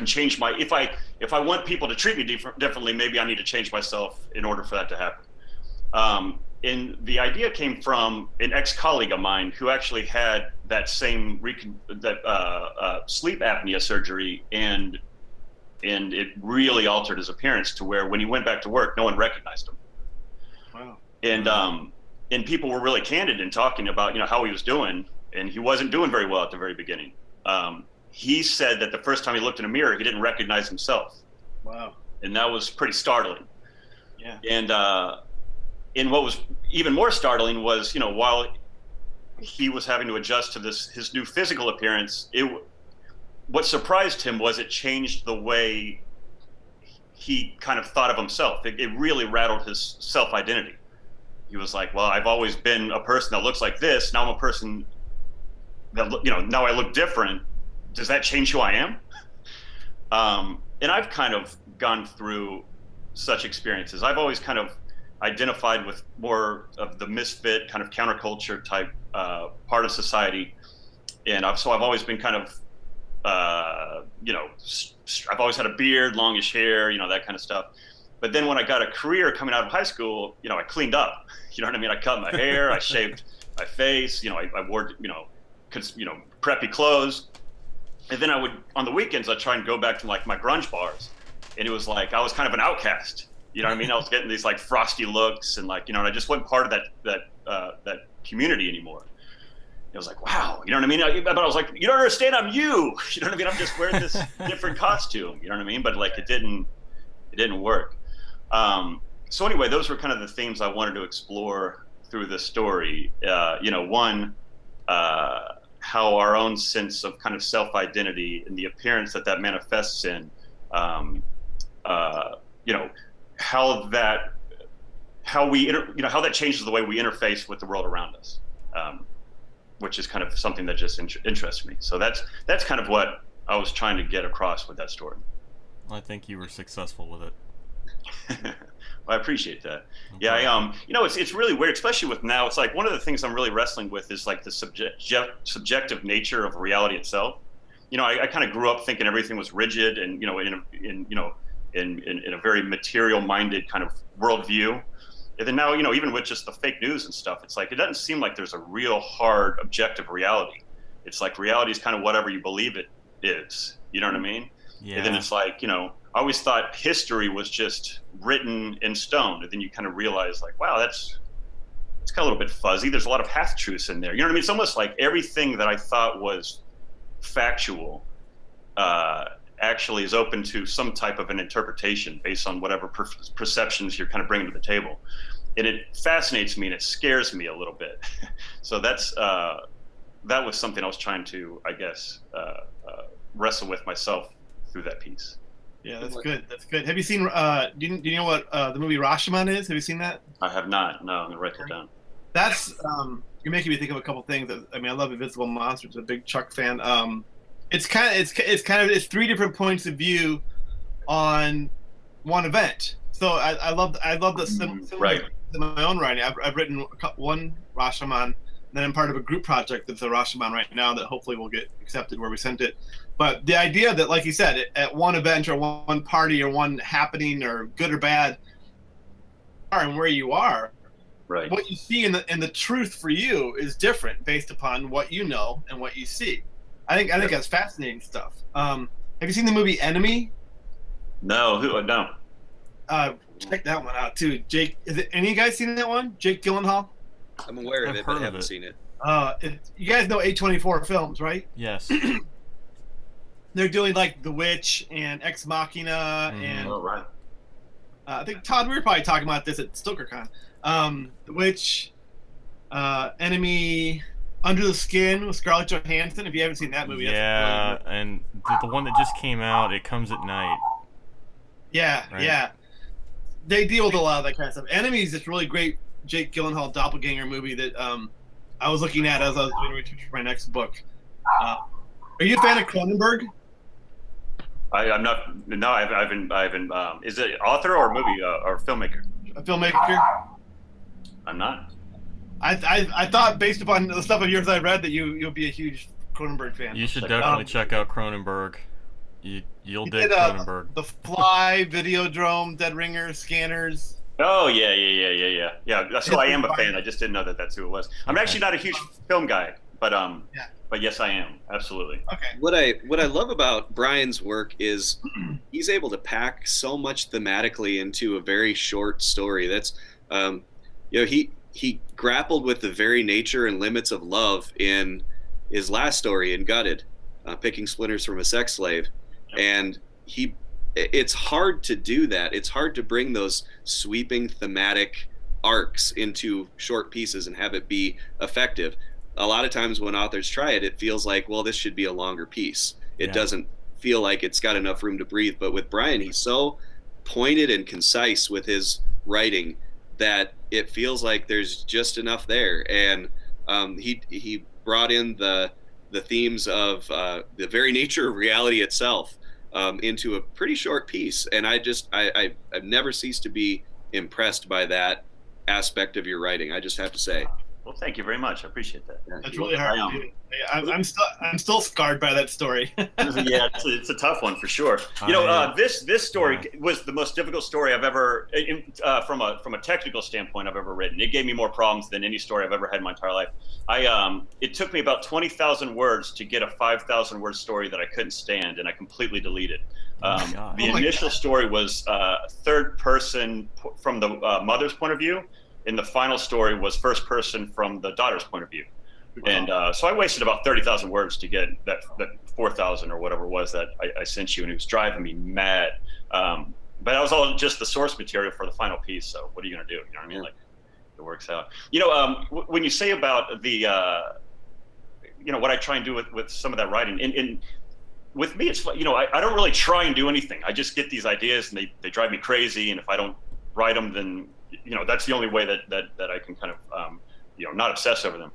change if I want people to treat me differently, maybe I need to change myself in order for that to happen. And the idea came from an ex-colleague of mine who actually had that same sleep apnea surgery, and it really altered his appearance to where when he went back to work, no one recognized him.
Wow.
And people were really candid in talking about how he was doing, and he wasn't doing very well at the very beginning. He said that the first time he looked in a mirror, he didn't recognize himself.
Wow.
And that was pretty startling.
Yeah.
And what was even more startling was, while he was having to adjust to his new physical appearance, what surprised him was it changed the way he kind of thought of himself. It really rattled his self-identity. He was like, well, I've always been a person that looks like this. Now I'm a person that, now I look different. Does that change who I am? And I've kind of gone through such experiences. I've always kind of identified with more of the misfit, kind of counterculture type part of society. And I've always been kind of, I've always had a beard, longish hair, that kind of stuff. But then when I got a career coming out of high school, I cleaned up. You know what I mean? I cut my hair, I shaved my face, I wore, preppy clothes. And then on the weekends, I'd try and go back to like my grunge bars. And it was like, I was kind of an outcast. You know what I mean? I was getting these like frosty looks, and like, and I just wasn't part of that community anymore. It was like, wow, you know what I mean? But I was like, you don't understand, I'm you. You know what I mean? I'm just wearing this different costume. You know what I mean? But like, it didn't work. So anyway, those were kind of the themes I wanted to explore through this story. One, how our own sense of kind of self-identity and the appearance that manifests in, how that changes the way we interface with the world around us, which is kind of something that just interests me. So that's kind of what I was trying to get across with that story.
I think you were successful with it.
Well, I appreciate that.
Okay.
Yeah, it's really weird, especially with now. It's like one of the things I'm really wrestling with is like the subjective nature of reality itself. I kind of grew up thinking everything was rigid and in a very material-minded kind of worldview, And then now, even with just the fake news and stuff, it's like, it doesn't seem like there's a real hard objective reality. It's like reality is kind of whatever you believe it is. You know what I mean?
Yeah.
And then it's like, I always thought history was just written in stone. And then you kind of realize like, wow, it's kind of a little bit fuzzy. There's a lot of half-truths in there. You know what I mean? It's almost like everything that I thought was factual actually is open to some type of an interpretation based on whatever perceptions you're kind of bringing to the table. And it fascinates me and it scares me a little bit. So that was something I was trying to, I guess, wrestle with myself through that piece.
Yeah, that's good. That's good. Have you seen, do you know what the movie Rashomon is? Have you seen that?
I have not. No, I'm going to write that down.
That's, you're making me think of a couple things. I mean, I love Invisible Monsters. I'm a big Chuck fan. It's three different points of view on one event. So I love the similar
right.
in my own writing. I've written one Rashomon, then I'm part of a group project that's a Rashomon right now that hopefully will get accepted where we sent it. But the idea that, like you said, at one event or one party or one happening or good or bad, and where you are,
right.
What you see in the truth for you is different based upon what you know and what you see. I think that's fascinating stuff. Have you seen the movie Enemy?
No, no.
Check that one out too. Jake, any of you guys seen that one? Jake Gyllenhaal?
I'm aware of it, but I haven't seen it.
You guys know A24 Films, right?
Yes.
They're doing like The Witch and Ex Machina and
right.
I think Todd, we were probably talking about this at StokerCon. The Witch, Enemy, Under the Skin with Scarlett Johansson. If you haven't seen that movie,
yeah,
that's really
and the one that just came out, It Comes at Night.
Yeah,
right?
Yeah. They deal with a lot of that kind of stuff. Enemy is this really great Jake Gyllenhaal doppelganger movie that I was looking at as I was doing research for my next book. Are you a fan of Cronenberg?
I'm not. No, I've been. Is it author or movie or filmmaker?
A filmmaker?
I'm not.
I thought based upon the stuff of yours I read that you'll be a huge Cronenberg fan.
You should definitely check out Cronenberg. You'll dig Cronenberg.
The Fly, Videodrome, Dead Ringer, Scanners.
Oh yeah. So I am a fan. I just didn't know that's who it was. I'm actually not a huge film guy, but But yes, I am, absolutely. Okay.
What I love about Brian's work is he's able to pack so much thematically into a very short story. That's, he grappled with the very nature and limits of love in his last story in Gutted, picking splinters from a sex slave, and it's hard to do that. It's hard to bring those sweeping thematic arcs into short pieces and have it be effective. A lot of times when authors try it, it feels like, well, this should be a longer piece. It doesn't feel like it's got enough room to breathe. But with Brian, he's so pointed and concise with his writing that it feels like there's just enough there. And he brought in the themes of the very nature of reality itself into a pretty short piece. And I've never ceased to be impressed by that aspect of your writing, I just have to say.
Well, thank you very much. I appreciate that.
That's really hard to do. I'm still scarred by that story.
Yeah, it's a tough one for sure. This story was the most difficult story I've ever, from a technical standpoint, I've ever written. It gave me more problems than any story I've ever had in my entire life. It took me about 20,000 words to get a 5,000 word story that I couldn't stand, and I completely deleted. The initial story was third person from the mother's point of view. And the final story was first person from the daughter's point of view. Wow. And so I wasted about 30,000 words to get that 4,000 or whatever it was that I sent you, and it was driving me mad. But that was all just the source material for the final piece, so what are you going to do? You know what I mean? Like, it works out. When you say about the, what I try and do with some of that writing, and with me, it's, I don't really try and do anything. I just get these ideas, and they drive me crazy, and if I don't write them, then that's the only way that I can kind of not obsess over them.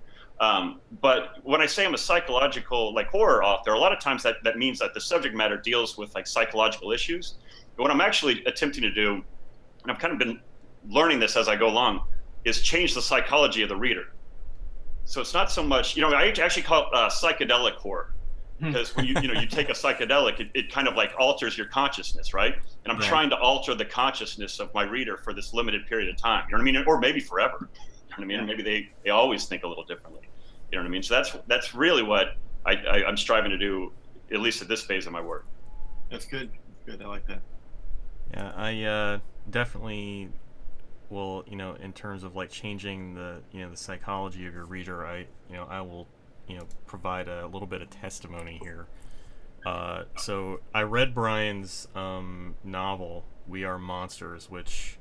But when I say I'm a psychological horror author, a lot of times that means that the subject matter deals with psychological issues. But what I'm actually attempting to do, and I've kind of been learning this as I go along, is change the psychology of the reader. So it's not so much, I actually call it psychedelic horror. because when you take a psychedelic, it kind of like alters your consciousness, right? And I'm
Right.
trying to alter the consciousness of my reader for this limited period of time. You know what I mean? Or maybe forever. You know what I mean?
Yeah.
Maybe they always think a little differently. You know what I mean? So that's really what I'm striving to do, at least at this phase of my work.
That's good. Good. I like that.
Yeah, I definitely will, in terms of like changing the psychology of your reader, I will, provide a little bit of testimony here. So I read Brian's novel, We Are Monsters, which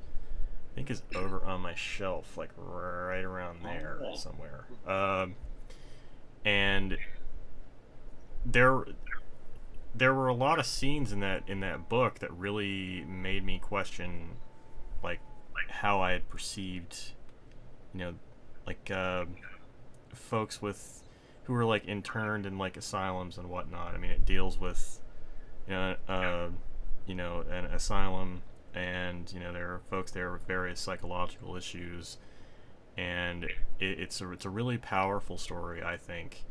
I think is over on my shelf, like right around there somewhere. And there were a lot of scenes in that book that really made me question, like how I had perceived, folks who were like interned in like asylums and whatnot. I mean, it deals with, an asylum, and there are folks there with various psychological issues, and it's a really powerful story, I think.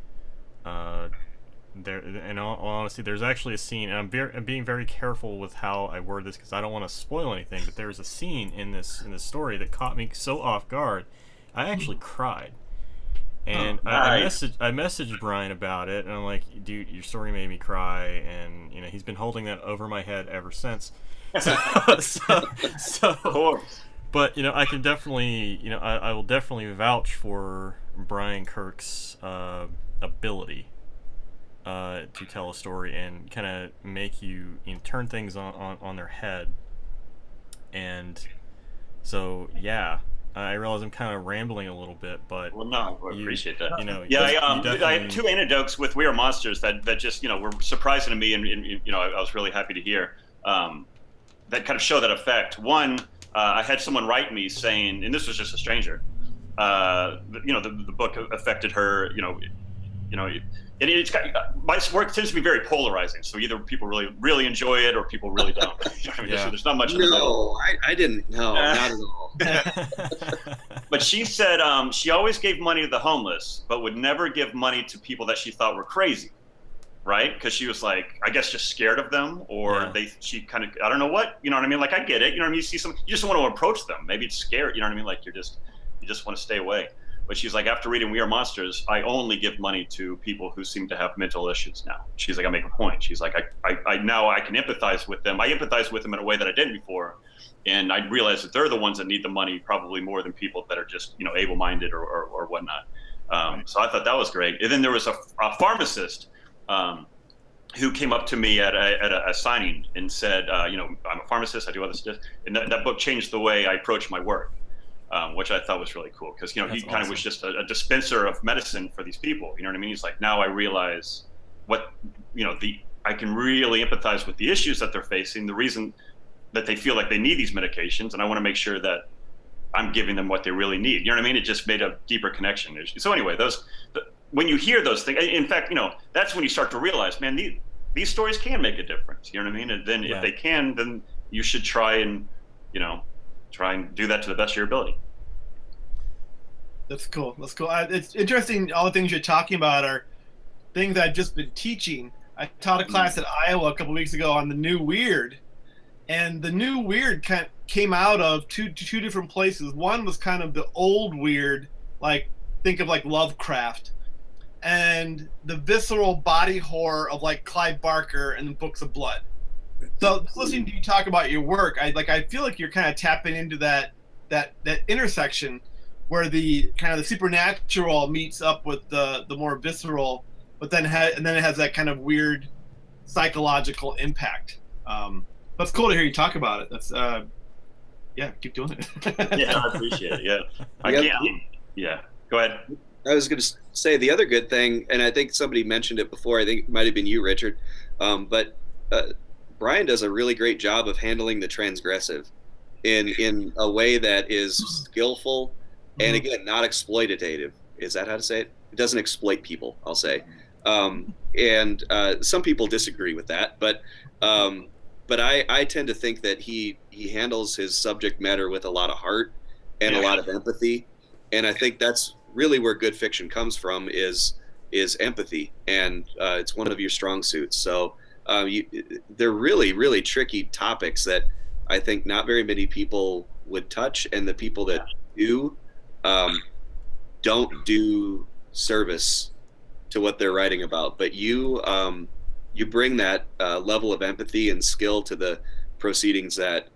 There, in all honesty, there's actually a scene, and I'm being very careful with how I word this because I don't want to spoil anything. But there's a scene in this story that caught me so off guard, I actually cried. And I messaged Brian about it, and I'm like, dude, your story made me cry, and he's been holding that over my head ever since. So
Of course.
But I can definitely, I will definitely vouch for Brian Kirk's ability to tell a story and kind of make you, turn things on their head. And so, yeah, I realize I'm kind of rambling a little bit, but
well, no, I appreciate that.
I
I have two anecdotes with We Are Monsters that just were surprising to me, and I was really happy to hear that kind of show that effect. One, I had someone write me saying, and this was just a stranger, the book affected her, and it's my work tends to be very polarizing. So either people really enjoy it or people really don't. So there's not much in the middle.
I didn't. No, not at all.
But she said she always gave money to the homeless, but would never give money to people that she thought were crazy, right? Because she was like, I guess, just scared of them, or she kind of, I don't know what, you know what I mean? Like, I get it. You know what I mean? You see you just don't want to approach them. Maybe it's scary. You know what I mean? Like you just want to stay away. But she's like, after reading We Are Monsters, I only give money to people who seem to have mental issues now. She's like, I make a point. She's like, I now I can empathize with them. I empathize with them in a way that I didn't before. And I realize that they're the ones that need the money probably more than people that are just, able-minded or whatnot. So I thought that was great. And then there was a pharmacist who came up to me at a signing and said, I'm a pharmacist, I do all this stuff. And that book changed the way I approach my work. Which I thought was really cool because he kind of was just a dispenser of medicine for these people. You know what I mean? He's like, now I realize what I can really empathize with the issues that they're facing, the reason that they feel like they need these medications, and I want to make sure that I'm giving them what they really need. You know what I mean? It just made a deeper connection. So anyway, when you hear those things, in fact, that's when you start to realize, man, these stories can make a difference. You know what I mean? And then if they can, then you should try and do that to the best of your ability.
That's cool. It's interesting. All the things you're talking about are things I've just been teaching. I taught a class at Iowa a couple weeks ago on the New Weird, and the New Weird kind of came out of two different places. One was kind of the old weird, like think of like Lovecraft, and the visceral body horror of like Clive Barker and the Books of Blood. So listening to you talk about your work, I feel like you're kind of tapping into that intersection where the kind of the supernatural meets up with the more visceral, but then it has that kind of weird psychological impact. But it's cool to hear you talk about it. That's keep doing it.
Yeah, I appreciate it. Yeah, go ahead.
I was going to say the other good thing, and I think somebody mentioned it before. I think it might have been you, Richard, but. Brian does a really great job of handling the transgressive in a way that is skillful and, again, not exploitative. Is that how to say it? It doesn't exploit people, I'll say. And some people disagree with that, but I tend to think that he handles his subject matter with a lot of heart and a lot of empathy. And I think that's really where good fiction comes from, is is empathy, and it's one of your strong suits. So they're really, really tricky topics that I think not very many people would touch, and the people that do don't do service to what they're writing about. But you bring that level of empathy and skill to the proceedings that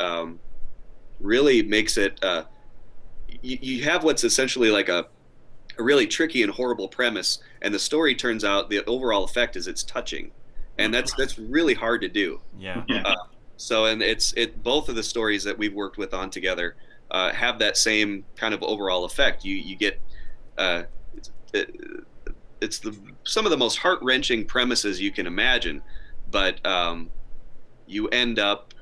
really makes it. You have what's essentially like a really tricky and horrible premise, and the story turns out the overall effect is it's touching, and that's really hard to do.
Yeah.
So, and both of the stories that we've worked with on together have that same kind of overall effect. You get it's some of the most heart-wrenching premises you can imagine, but you end up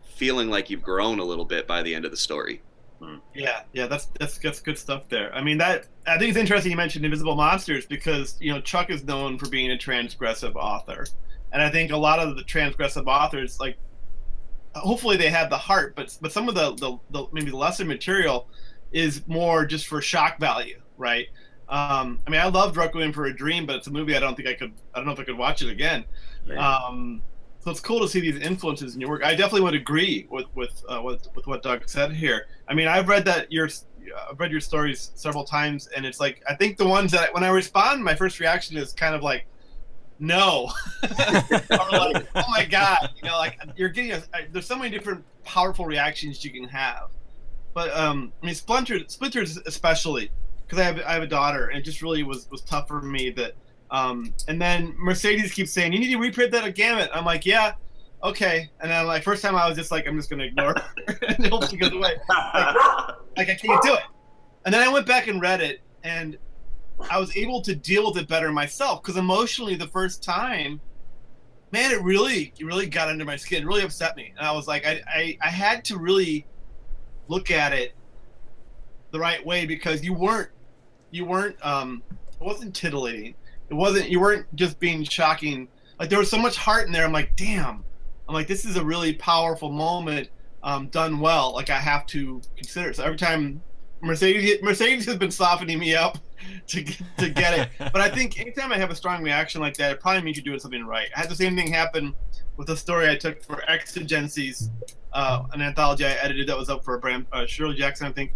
feeling like you've grown a little bit by the end of the story.
Yeah, that's good stuff there. I mean, I think it's interesting you mentioned Invisible Monsters, because Chuck is known for being a transgressive author, and I think a lot of the transgressive authors, like, hopefully they have the heart, but some of the maybe the lesser material is more just for shock value, right? I mean, I loved Requiem for a Dream, but it's a movie I don't know if I could watch it again.
Right.
So it's cool to see these influences in your work. I definitely would agree with what Doug said here. I mean, I've read your stories several times, and it's like, I think the ones that when I respond, my first reaction is kind of like, no, or like, oh my God, like you're getting there's so many different powerful reactions you can have. But I mean, Splinters especially, because I have a daughter, and it just really was tough for me that. And then Mercedes keeps saying, you need to reprint that gamut. I'm like, yeah, okay. And then like first time I was just like, I'm just gonna ignore her and hope she goes away. Like I can't do it. And then I went back and read it, and I was able to deal with it better myself, because emotionally the first time, man, it really got under my skin. It really upset me. And I was like, I had to really look at it the right way, because you weren't it wasn't titillating. You weren't just being shocking. Like, there was so much heart in there. I'm like, damn. I'm like, this is a really powerful moment, done well. Like, I have to consider it. So every time Mercedes has been softening me up to get it. But I think anytime I have a strong reaction like that, it probably means you're doing something right. I had the same thing happen with a story I took for Exigencies, an anthology I edited that was up for Shirley Jackson, I think.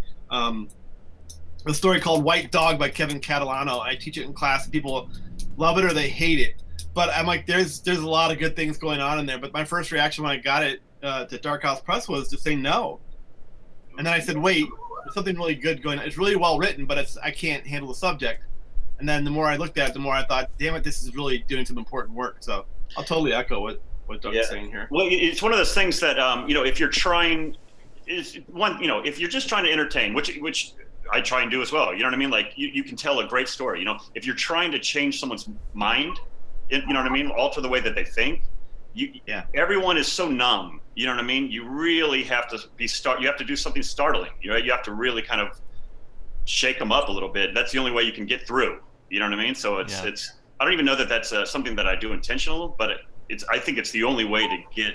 A story called White Dog by Kevin Catalano. I teach it in class, and people love it or they hate it. But I'm like, there's a lot of good things going on in there. But my first reaction when I got it to Dark House Press was to say no. And then I said, wait, there's something really good going on. It's really well written, but I can't handle the subject. And then the more I looked at it, the more I thought, damn it, this is really doing some important work. So I'll totally echo what Doug's saying here.
Well, it's one of those things that, if you're trying, if you're just trying to entertain, which I try and do as well. You know what I mean? Like you can tell a great story. If you're trying to change someone's mind, you know what I mean? Alter the way that they think. Everyone is so numb. You know what I mean? You really have to you have to do something startling. You have to really kind of shake them up a little bit. That's the only way you can get through. You know what I mean? So it's I don't even know that that's something that I do intentional, but I think it's the only way to get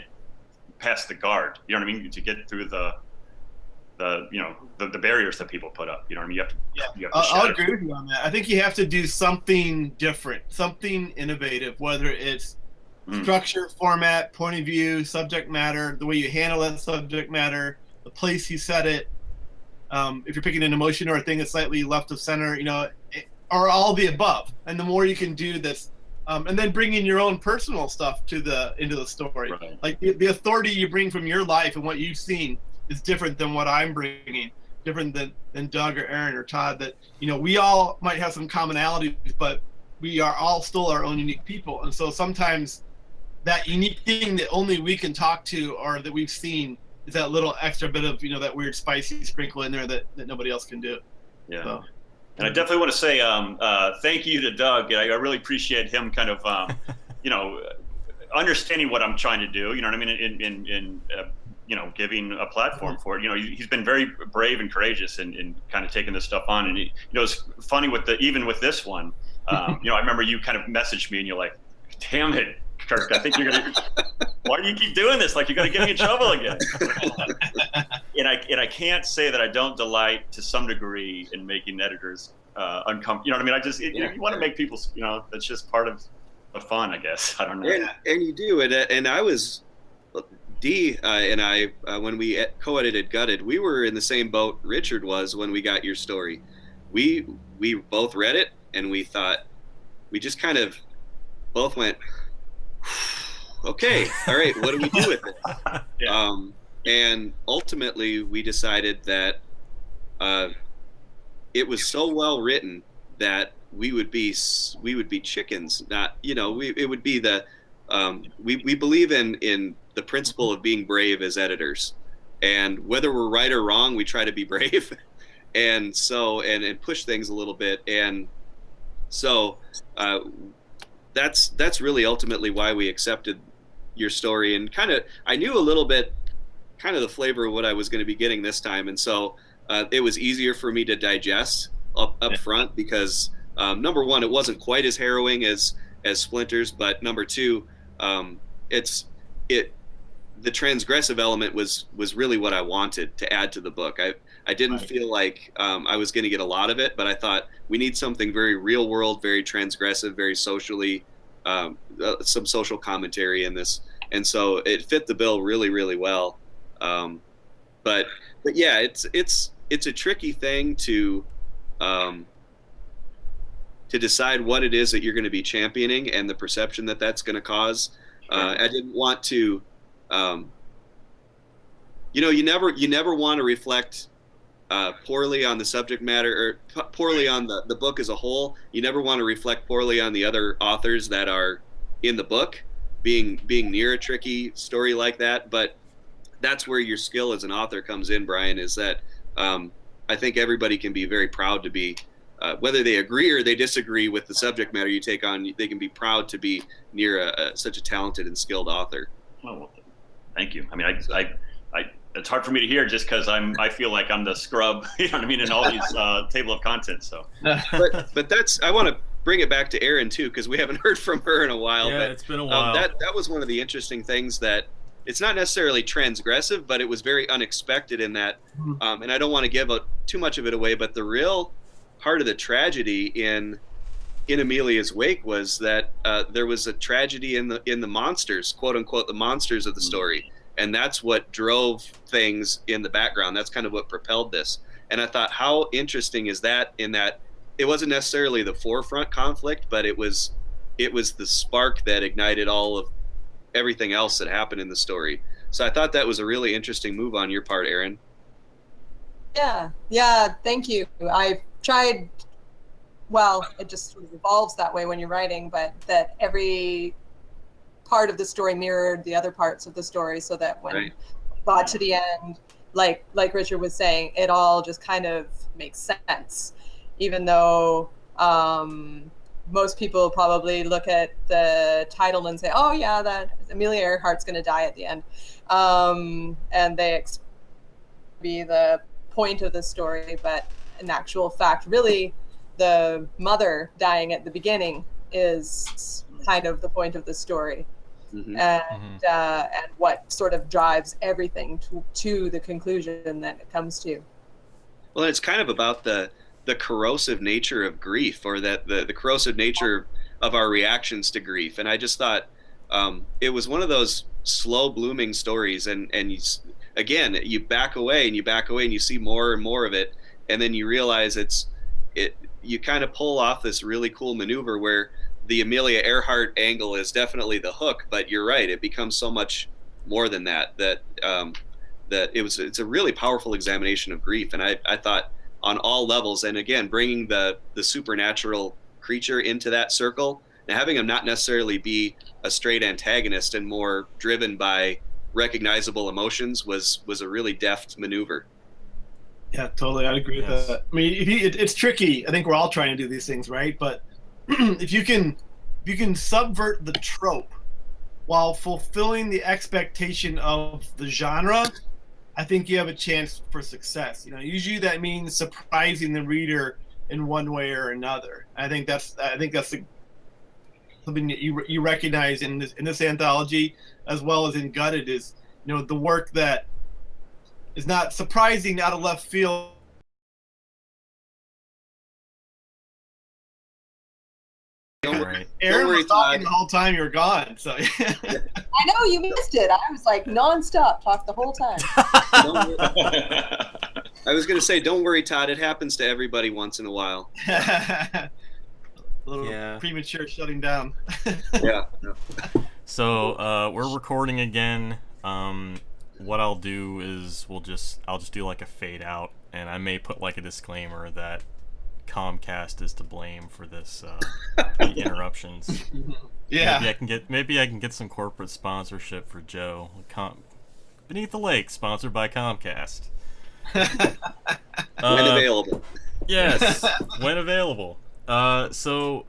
past the guard. You know what I mean? To get through the barriers that people put up. You know what I mean? You have to
I'll agree with you on that. I think you have to do something different, something innovative, whether it's structure, format, point of view, subject matter, the way you handle that subject matter, the place you set it. If you're picking an emotion or a thing that's slightly left of center, or all the above. And the more you can do this, and then bring in your own personal stuff into the story.
Right.
Like the authority you bring from your life and what you've seen is different than what I'm bringing, different than Doug or Erin or Todd. That we all might have some commonalities, but we are all still our own unique people. And so sometimes that unique thing that only we can talk to or that we've seen is that little extra bit of that weird spicy sprinkle in there that nobody else can do.
Yeah.
So.
And I definitely want to say thank you to Doug. I really appreciate him kind of understanding what I'm trying to do. You know what I mean? In giving a platform for it. He's been very brave and courageous in kind of taking this stuff on. And it's funny even with this one. I remember you kind of messaged me and you're like, "Damn it, Kirk! I think you're gonna. Why do you keep doing this? Like you're gonna get me in trouble again." And I can't say that I don't delight to some degree in making editors uncomfortable. You know what I mean? You want to make people, that's just part of the fun, I guess. I don't know.
And you do, and I was Dee and I when we co-edited Gutted, we were in the same boat Richard was when we got your story. We both read it and we thought, we just kind of both went, okay, all right, what do we do with it?
Yeah.
And ultimately we decided that it was so well written that we would be chickens, not, it would be the we believe in the principle of being brave as editors, and whether we're right or wrong, we try to be brave, and so and push things a little bit, and so that's really ultimately why we accepted your story, and I knew a little bit kind of the flavor of what I was going to be getting this time, and so it was easier for me to digest up front because number one, it wasn't quite as harrowing as Splinters, but number two, the transgressive element was really what I wanted to add to the book. I didn't feel like I was going to get a lot of it, but I thought we need something very real world, very transgressive, very socially, some social commentary in this, and so it fit the bill really, really well. But yeah, it's a tricky thing to decide what it is that you're going to be championing and the perception that that's going to cause. I didn't want to, you never want to reflect poorly on the subject matter or poorly on the book as a whole. You never want to reflect poorly on the other authors that are in the book, being near a tricky story like that. But that's where your skill as an author comes in, Brian, is that I think everybody can be very proud to be, whether they agree or they disagree with the subject matter you take on, they can be proud to be near such a talented and skilled author.
Well, thank you. I mean, it's hard for me to hear just because I feel like I'm the scrub, you know what I mean, in all these table of contents. So,
but that's, I want to bring it back to Erin too, because we haven't heard from her in a while.
Yeah,
but,
it's been a while.
That was one of the interesting things, that it's not necessarily transgressive, but it was very unexpected in that, and I don't want to give too much of it away, but the real part of the tragedy in Amelia's wake was that there was a tragedy in the monsters, quote unquote, the monsters of the story. And that's what drove things in the background. That's kind of what propelled this. And I thought, how interesting is that, in that it wasn't necessarily the forefront conflict, but it was the spark that ignited all of everything else that happened in the story. So I thought that was a really interesting move on your part, Erin.
Yeah, thank you. I've tried, well, it just sort of evolves that way when you're writing, but that every part of the story mirrored the other parts of the story, so that when we got to the end, like Richard was saying, it all just kind of makes sense, even though most people probably look at the title and say, oh yeah, that Amelia Earhart's going to die at the end, and they be the point of the story, but in actual fact, really the mother dying at the beginning is kind of the point of the story. And what sort of drives everything to the conclusion that it comes to.
Well, it's kind of about the corrosive nature of grief, or that the corrosive nature of our reactions to grief. And I just thought it was one of those slow blooming stories, and you back away and you see more and more of it, and then you realize you kind of pull off this really cool maneuver where the Amelia Earhart angle is definitely the hook, but you're right, it becomes so much more than that it's a really powerful examination of grief. And I thought on all levels, and again, bringing the supernatural creature into that circle, and having him not necessarily be a straight antagonist and more driven by recognizable emotions was a really deft maneuver.
Yeah, totally. I'd agree with that. I mean, it's tricky. I think we're all trying to do these things, right? But if you can subvert the trope while fulfilling the expectation of the genre, I think you have a chance for success. Usually that means surprising the reader in one way or another. I think that's something that you recognize in this anthology, as well as in Gutted, is the work that is not surprising out of left field,
Don't
All
worry.
right.
Erin
worry,
was talking
Todd.
the whole time you were gone. So
I know you missed it. I was like nonstop, talk the whole time.
I was going to say, don't worry, Todd. It happens to everybody once in a while.
a little
Yeah.
premature shutting down.
Yeah.
So we're recording again. What I'll do is I'll just do like a fade out, and I may put like a disclaimer that Comcast is to blame for this the interruptions.
Yeah.
Maybe I can get some corporate sponsorship for Joe. Beneath the Lake, sponsored by Comcast.
When available.
Yes, when available. So,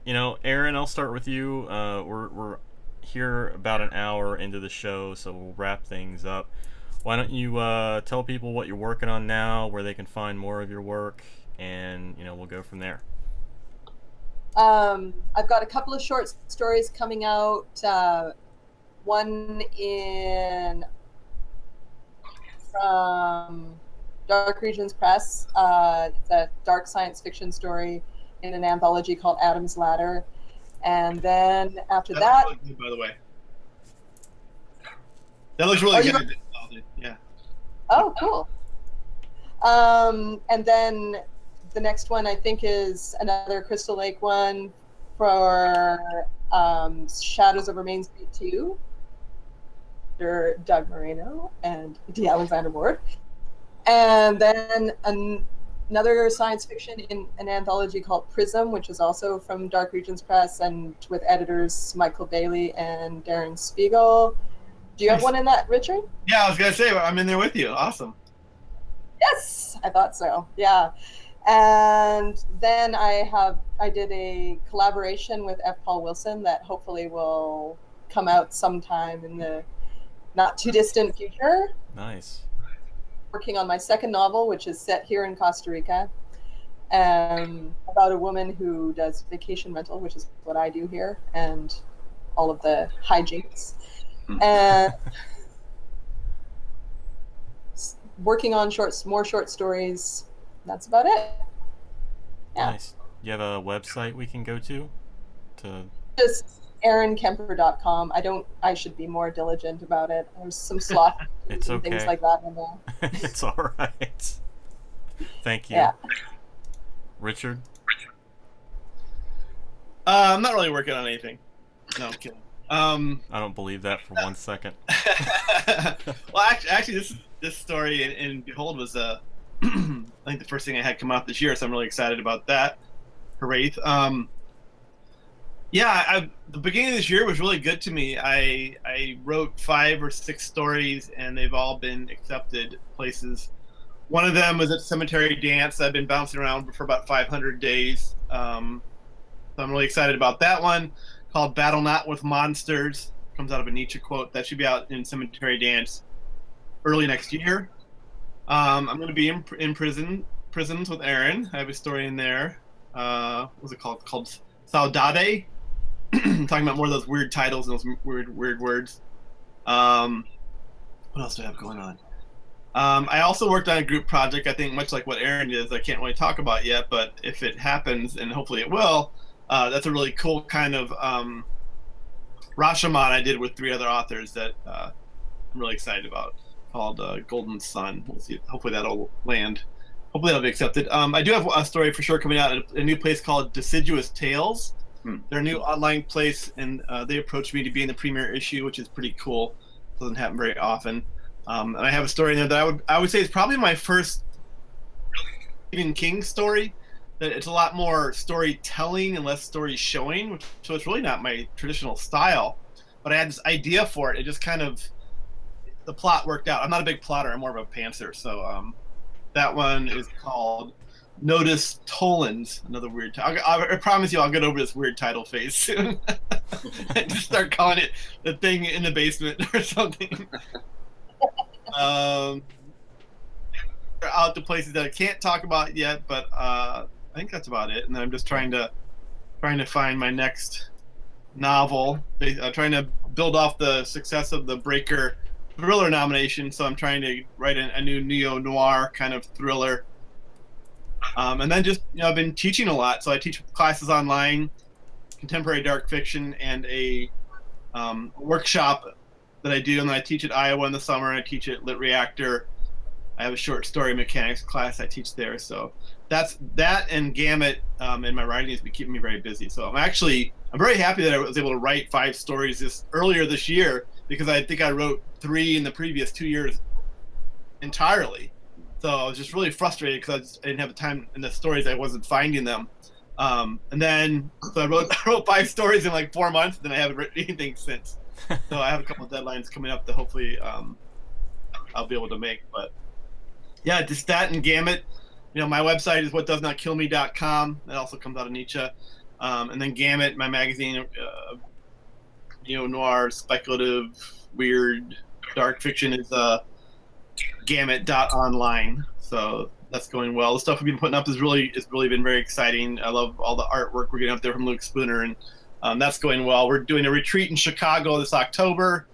Erin, I'll start with you. We're here about an hour into the show, so we'll wrap things up. Why don't you tell people what you're working on now, where they can find more of your work, and we'll go from there.
I've got a couple of short stories coming out. One from Dark Regions Press. It's a dark science fiction story in an anthology called Adam's Ladder. And then after that,
Really good, by the way. That looks really good. Yeah.
Oh, cool. And then the next one I think is another Crystal Lake one for Shadows over Main Street 2. Under Doug Murano and D. Alexander Ward. And then another science fiction in an anthology called Prism, which is also from Dark Regions Press and with editors Michael Bailey and Darren Spiegel. Do you have one in that, Richard?
Yeah, I was gonna say I'm in there with you. Awesome.
Yes, I thought so. Yeah. And then I did a collaboration with F. Paul Wilson that hopefully will come out sometime in the not too distant future.
Nice.
Working on my second novel, which is set here in Costa Rica, about a woman who does vacation rental, which is what I do here, and all of the hijinks. And working on more short stories. That's about it. Yeah.
Nice. You have a website we can go to?
Just erinkemper.com. I should be more diligent about it. There's some sloth
It's
and
okay.
things like that in there.
It's all right. Thank you.
Yeah.
Richard?
I'm not really working on anything. No, I'm kidding.
I don't believe that for 1 second.
Well, actually, this story in Behold was I think the first thing I had come out this year, so I'm really excited about that. Hooray! The beginning of this year was really good to me. I wrote 5 or 6 stories, and they've all been accepted places. One of them was at Cemetery Dance. I've been bouncing around for about 500 days. So I'm really excited about that one, called Battle Not with Monsters. Comes out of a Nietzsche quote. That should be out in Cemetery Dance early next year. I'm going to be in prisons with Erin. I have a story in there. What's it called? Called Saudade. Talking about more of those weird titles and those weird words. What else do I have going on? I also worked on a group project, I think much like what Erin is. I can't really talk about yet, but if it happens, and hopefully it will, that's a really cool kind of Rashomon I did with 3 other authors that I'm really excited about, called Golden Sun. We'll see. Hopefully that'll land. Hopefully that'll be accepted. I do have a story for sure coming out at a new place called Deciduous Tales. They're a new online place, and they approached me to be in the premiere issue, which is pretty cool. Doesn't happen very often. And I have a story in there that I would say is probably my first Stephen King story. That it's a lot more storytelling and less story showing, so it's really not my traditional style. But I had this idea for it. It just kind of, the plot worked out. I'm not a big plotter. I'm more of a pantser. So that one is called Notice Tollins. Another weird title. I promise you I'll get over this weird title phase soon. Just start calling it The Thing in the Basement or something. Out to places that I can't talk about yet, but I think that's about it. And then I'm just trying to find my next novel. Trying to build off the success of the Breaker thriller nomination. So I'm trying to write a new neo-noir kind of thriller. And then just, I've been teaching a lot. So I teach classes online, contemporary dark fiction and a workshop that I do, and then I teach at Iowa in the summer, and I teach at Lit Reactor. I have a short story mechanics class I teach there, so that and Gamut in my writing has been keeping me very busy. So I'm very happy that I was able to write 5 stories earlier this year, because I think I wrote 3 in the previous 2 years entirely. So I was just really frustrated because I didn't have the time in the stories, I wasn't finding them. And then so I wrote 5 stories in like 4 months, and then I haven't written anything since. So I have a couple of deadlines coming up that hopefully I'll be able to make. But yeah, just that and Gamut. My website is whatdoesnotkillme.com. That also comes out of Nietzsche. And then Gamut, my magazine, noir, speculative, weird, dark fiction is gamut.online. So that's going well. The stuff we've been putting up has really been very exciting. I love all the artwork we're getting up there from Luke Spooner, and that's going well. We're doing a retreat in Chicago this October.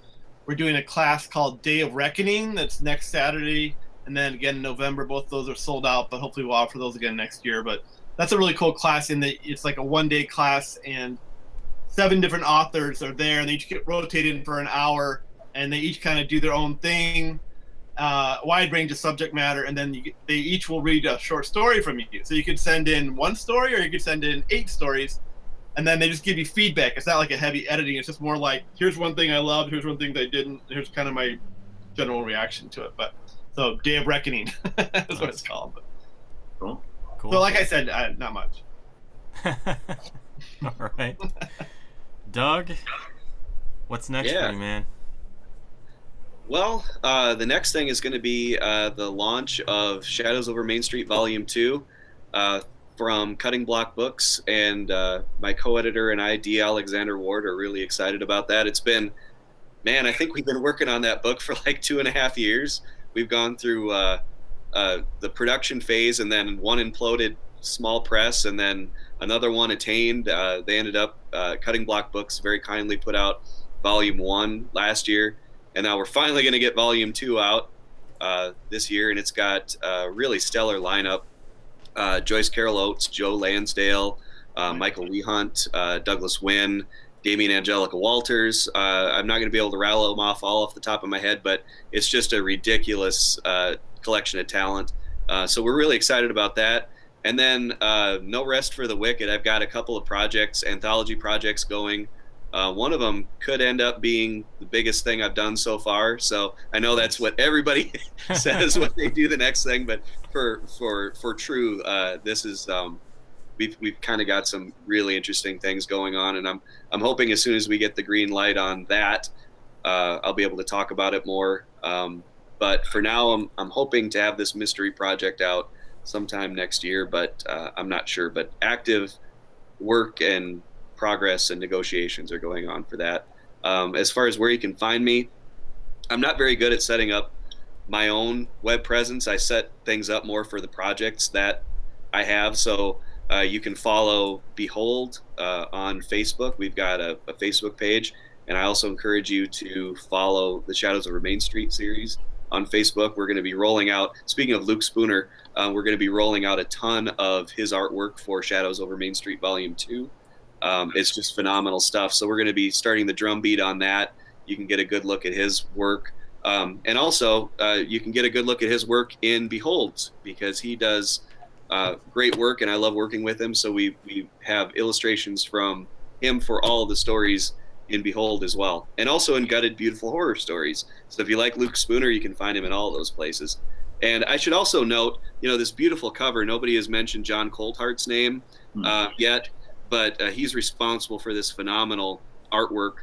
We're doing a class called Day of Reckoning that's next Saturday, and then again in November. Both those are sold out, but hopefully we'll offer those again next year. But that's a really cool class in that it's like a 1-day class, and 7 different authors are there, and they each get rotated for an hour, and they each kind of do their own thing. Wide range of subject matter, and then they each will read a short story from you. So you could send in 1 story, or you could send in 8 stories, and then they just give you feedback. It's not like a heavy editing. It's just more like, here's one thing I loved, here's one thing I didn't, here's kind of my general reaction to it. But so Day of Reckoning is what it's called. But,
Cool.
so like I said, not much.
All right. Doug, what's next for you, man?
Well, the next thing is going to be the launch of Shadows Over Main Street Volume 2 from Cutting Block Books, and my co-editor and I, D. Alexander Ward, are really excited about that. It's been, I think we've been working on that book for like 2.5 years. We've gone through the production phase, and then one imploded small press, and then another one attained. They ended up, Cutting Block Books very kindly put out Volume 1 last year. And now we're finally going to get Volume 2 out this year, and it's got a really stellar lineup. Joyce Carol Oates, Joe Lansdale, Michael Wehunt, Douglas Wynn, Damian Angelica Walters. I'm not going to be able to rattle them off all off the top of my head, but it's just a ridiculous collection of talent. So we're really excited about that. And then no rest for the wicked. I've got a couple of projects, anthology projects going. One of them could end up being the biggest thing I've done so far. So I know that's what everybody says when they do the next thing, but for true, this is we've kind of got some really interesting things going on, and I'm hoping as soon as we get the green light on that, I'll be able to talk about it more. But for now, I'm hoping to have this mystery project out sometime next year, but I'm not sure. But active work and progress and negotiations are going on for that. As far as where you can find me, I'm not very good at setting up my own web presence. I set things up more for the projects that I have. So you can follow Behold on Facebook. We've got a Facebook page, and I also encourage you to follow the Shadows Over Main Street series on Facebook. We're going to be rolling out, speaking of Luke Spooner, we're going to be rolling out a ton of his artwork for Shadows Over Main Street Volume 2. It's just phenomenal stuff. So we're going to be starting the drumbeat on that. You can get a good look at his work. And also, you can get a good look at his work in Behold, because he does great work, and I love working with him. So we have illustrations from him for all of the stories in Behold as well, and also in Gutted Beautiful Horror Stories. So if you like Luke Spooner, you can find him in all of those places. And I should also note, this beautiful cover, nobody has mentioned John Coulthart's name yet, but he's responsible for this phenomenal artwork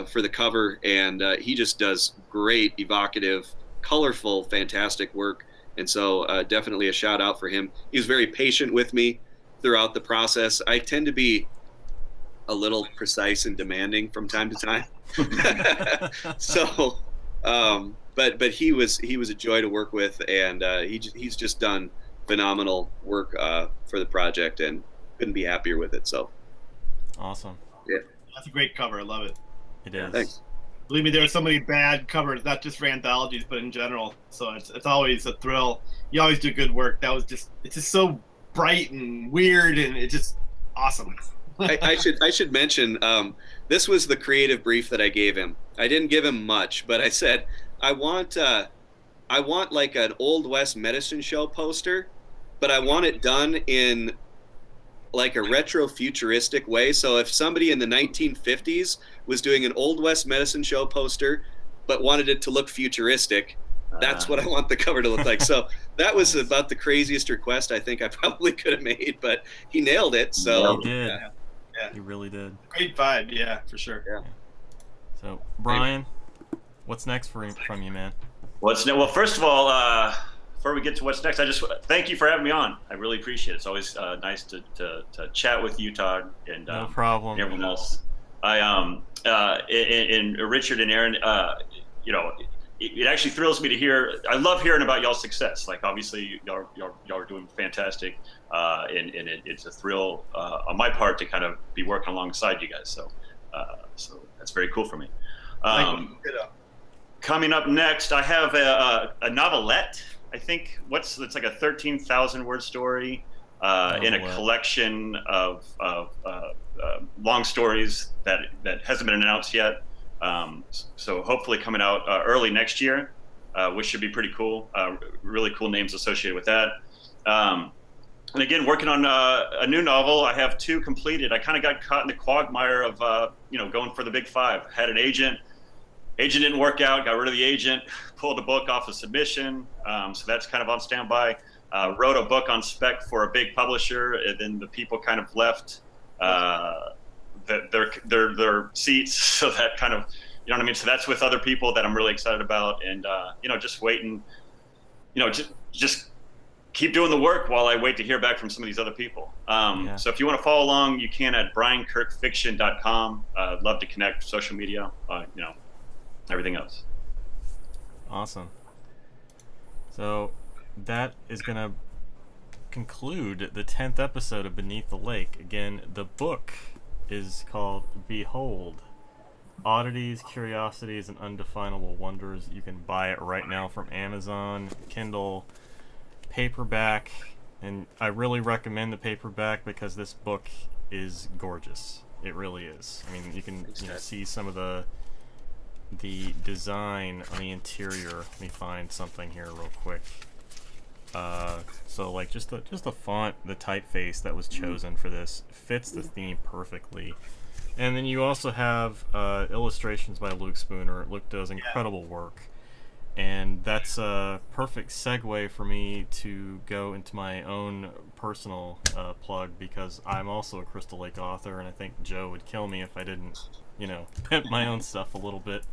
for the cover, and he just does great, evocative, colorful, fantastic work. And so definitely a shout out for him. He was very patient with me throughout the process. I tend to be a little precise and demanding from time to time. So, but he was a joy to work with, and he's just done phenomenal work for the project, and couldn't be happier with it. So
awesome.
Yeah,
That's a great cover. I love it.
It is.
Thanks.
Believe me, there are so many bad covers, not just for anthologies, but in general. So it's always a thrill. You always do good work. It's just so bright and weird, and it's just awesome.
I should mention this was the creative brief that I gave him. I didn't give him much, but I said I want like an Old West medicine show poster, but I want it done in like a retro futuristic way. So if somebody in the 1950s was doing an Old West medicine show poster but wanted it to look futuristic, that's what I want the cover to look like. So that was about the craziest request I think I probably could have made, but he nailed it. So
he did.
Yeah.
He really did.
Great vibe, yeah, for sure.
Yeah.
So Brian, what's next from you, man?
Well, first of all, before we get to what's next, I just thank you for having me on. I really appreciate it. It's always nice to chat with you, Todd, and
no problem.
And everyone else. And Richard and Erin, it actually thrills me to hear. I love hearing about y'all's success. Like obviously, y'all are doing fantastic, and it's a thrill on my part to kind of be working alongside you guys. So that's very cool for me. Coming up next, I have a novelette. I think it's like a 13,000 word story in a collection of long stories that hasn't been announced yet. So hopefully coming out early next year, which should be pretty cool. Really cool names associated with that. And again, working on a new novel. I have 2 completed. I kind of got caught in the quagmire of going for the big 5. Had an agent. Agent didn't work out, got rid of the agent, pulled a book off of submission. So that's kind of on standby. Wrote a book on spec for a big publisher, and then the people kind of left their seats. So that kind of, you know what I mean? So that's with other people that I'm really excited about, and just waiting, just keep doing the work while I wait to hear back from some of these other people. So if you want to follow along, you can at briankirkfiction.com. Love to connect, social media, everything else.
Awesome. So that is going to conclude the 10th episode of Beneath the Lake. Again, the book is called Behold, Oddities, Curiosities, and Undefinable Wonders. You can buy it right now from Amazon, Kindle, paperback, and I really recommend the paperback because this book is gorgeous. It really is. I mean, you can see some of the design on the interior. Let me find something here real quick. So like just the font, the typeface that was chosen for this fits the theme perfectly. And then you also have illustrations by Luke Spooner. Luke does incredible work. And that's a perfect segue for me to go into my own personal plug, because I'm also a Crystal Lake author, and I think Joe would kill me if I didn't, pimp my own stuff a little bit.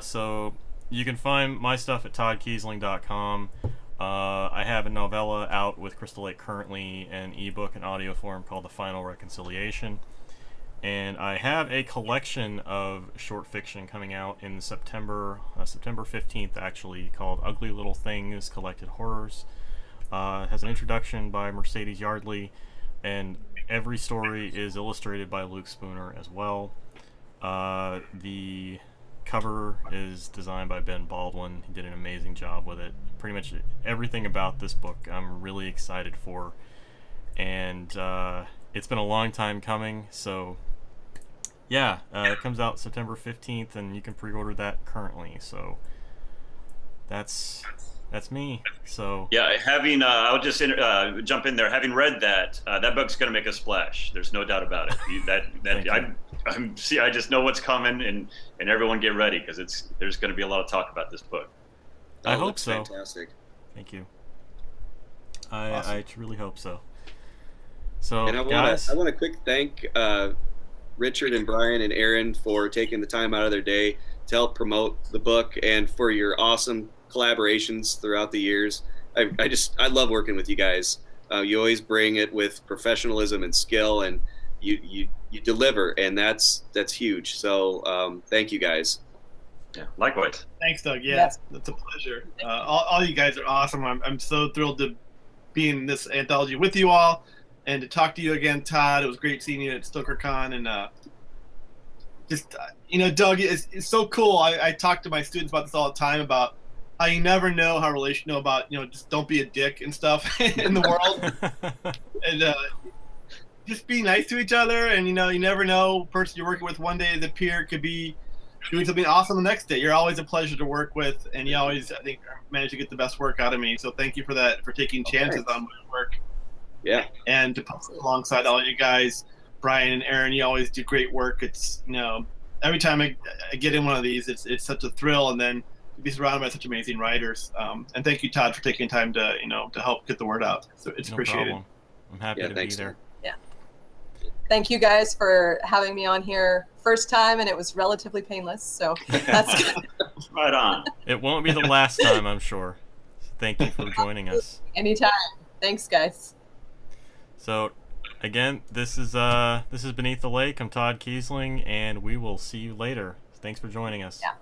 So you can find my stuff at toddkiesling.com. I have a novella out with Crystal Lake currently, an ebook and audio form called The Final Reconciliation. And I have a collection of short fiction coming out in September 15th actually, called Ugly Little Things, Collected Horrors. It has an introduction by Mercedes Yardley, and every story is illustrated by Luke Spooner as well. The cover is designed by Ben Baldwin. He did an amazing job with it. Pretty much everything about this book I'm really excited for, and it's been a long time coming, so yeah, it comes out September 15th, and you can pre-order that currently. So that's me. So
yeah, having I'll just jump in there. Having read that, that book's going to make a splash. There's no doubt about it. I just know what's coming, and everyone get ready, because there's going to be a lot of talk about this book.
I hope so.
Fantastic.
Thank you. I truly hope so. So,
and I want to quick thank Richard and Brian and Erin for taking the time out of their day to help promote the book, and for your awesome collaborations throughout the years. I love working with you guys. You always bring it with professionalism and skill, and you deliver, and that's huge. So thank you guys.
Yeah, likewise.
Thanks, Doug. Yeah, That's a pleasure. All you guys are awesome. I'm so thrilled to be in this anthology with you all, and to talk to you again, Todd. It was great seeing you at StokerCon, and Doug, it's so cool. I talk to my students about this all the time, about how you never know how relational, about just don't be a dick and stuff in the world. And just be nice to each other, and you never know, person you're working with one day as a peer could be doing something awesome the next day. You're always a pleasure to work with, and you always, I think, manage to get the best work out of me. So thank you for that, for taking chances on my work.
Yeah.
And to post alongside all you guys, Brian and Erin, you always do great work. It's, every time I get in one of these, it's such a thrill, and then to be surrounded by such amazing writers. And thank you, Todd, for taking time to, to help get the word out. So it's appreciated.
Problem. I'm happy to be there.
Yeah. Thank you guys for having me on here first time, and it was relatively painless. So that's good.
Right on.
It won't be the last time, I'm sure. So thank you for joining us.
Anytime. Thanks, guys.
So, again, this is Beneath the Lake. I'm Todd Kiesling, and we will see you later. Thanks for joining us.
Yeah.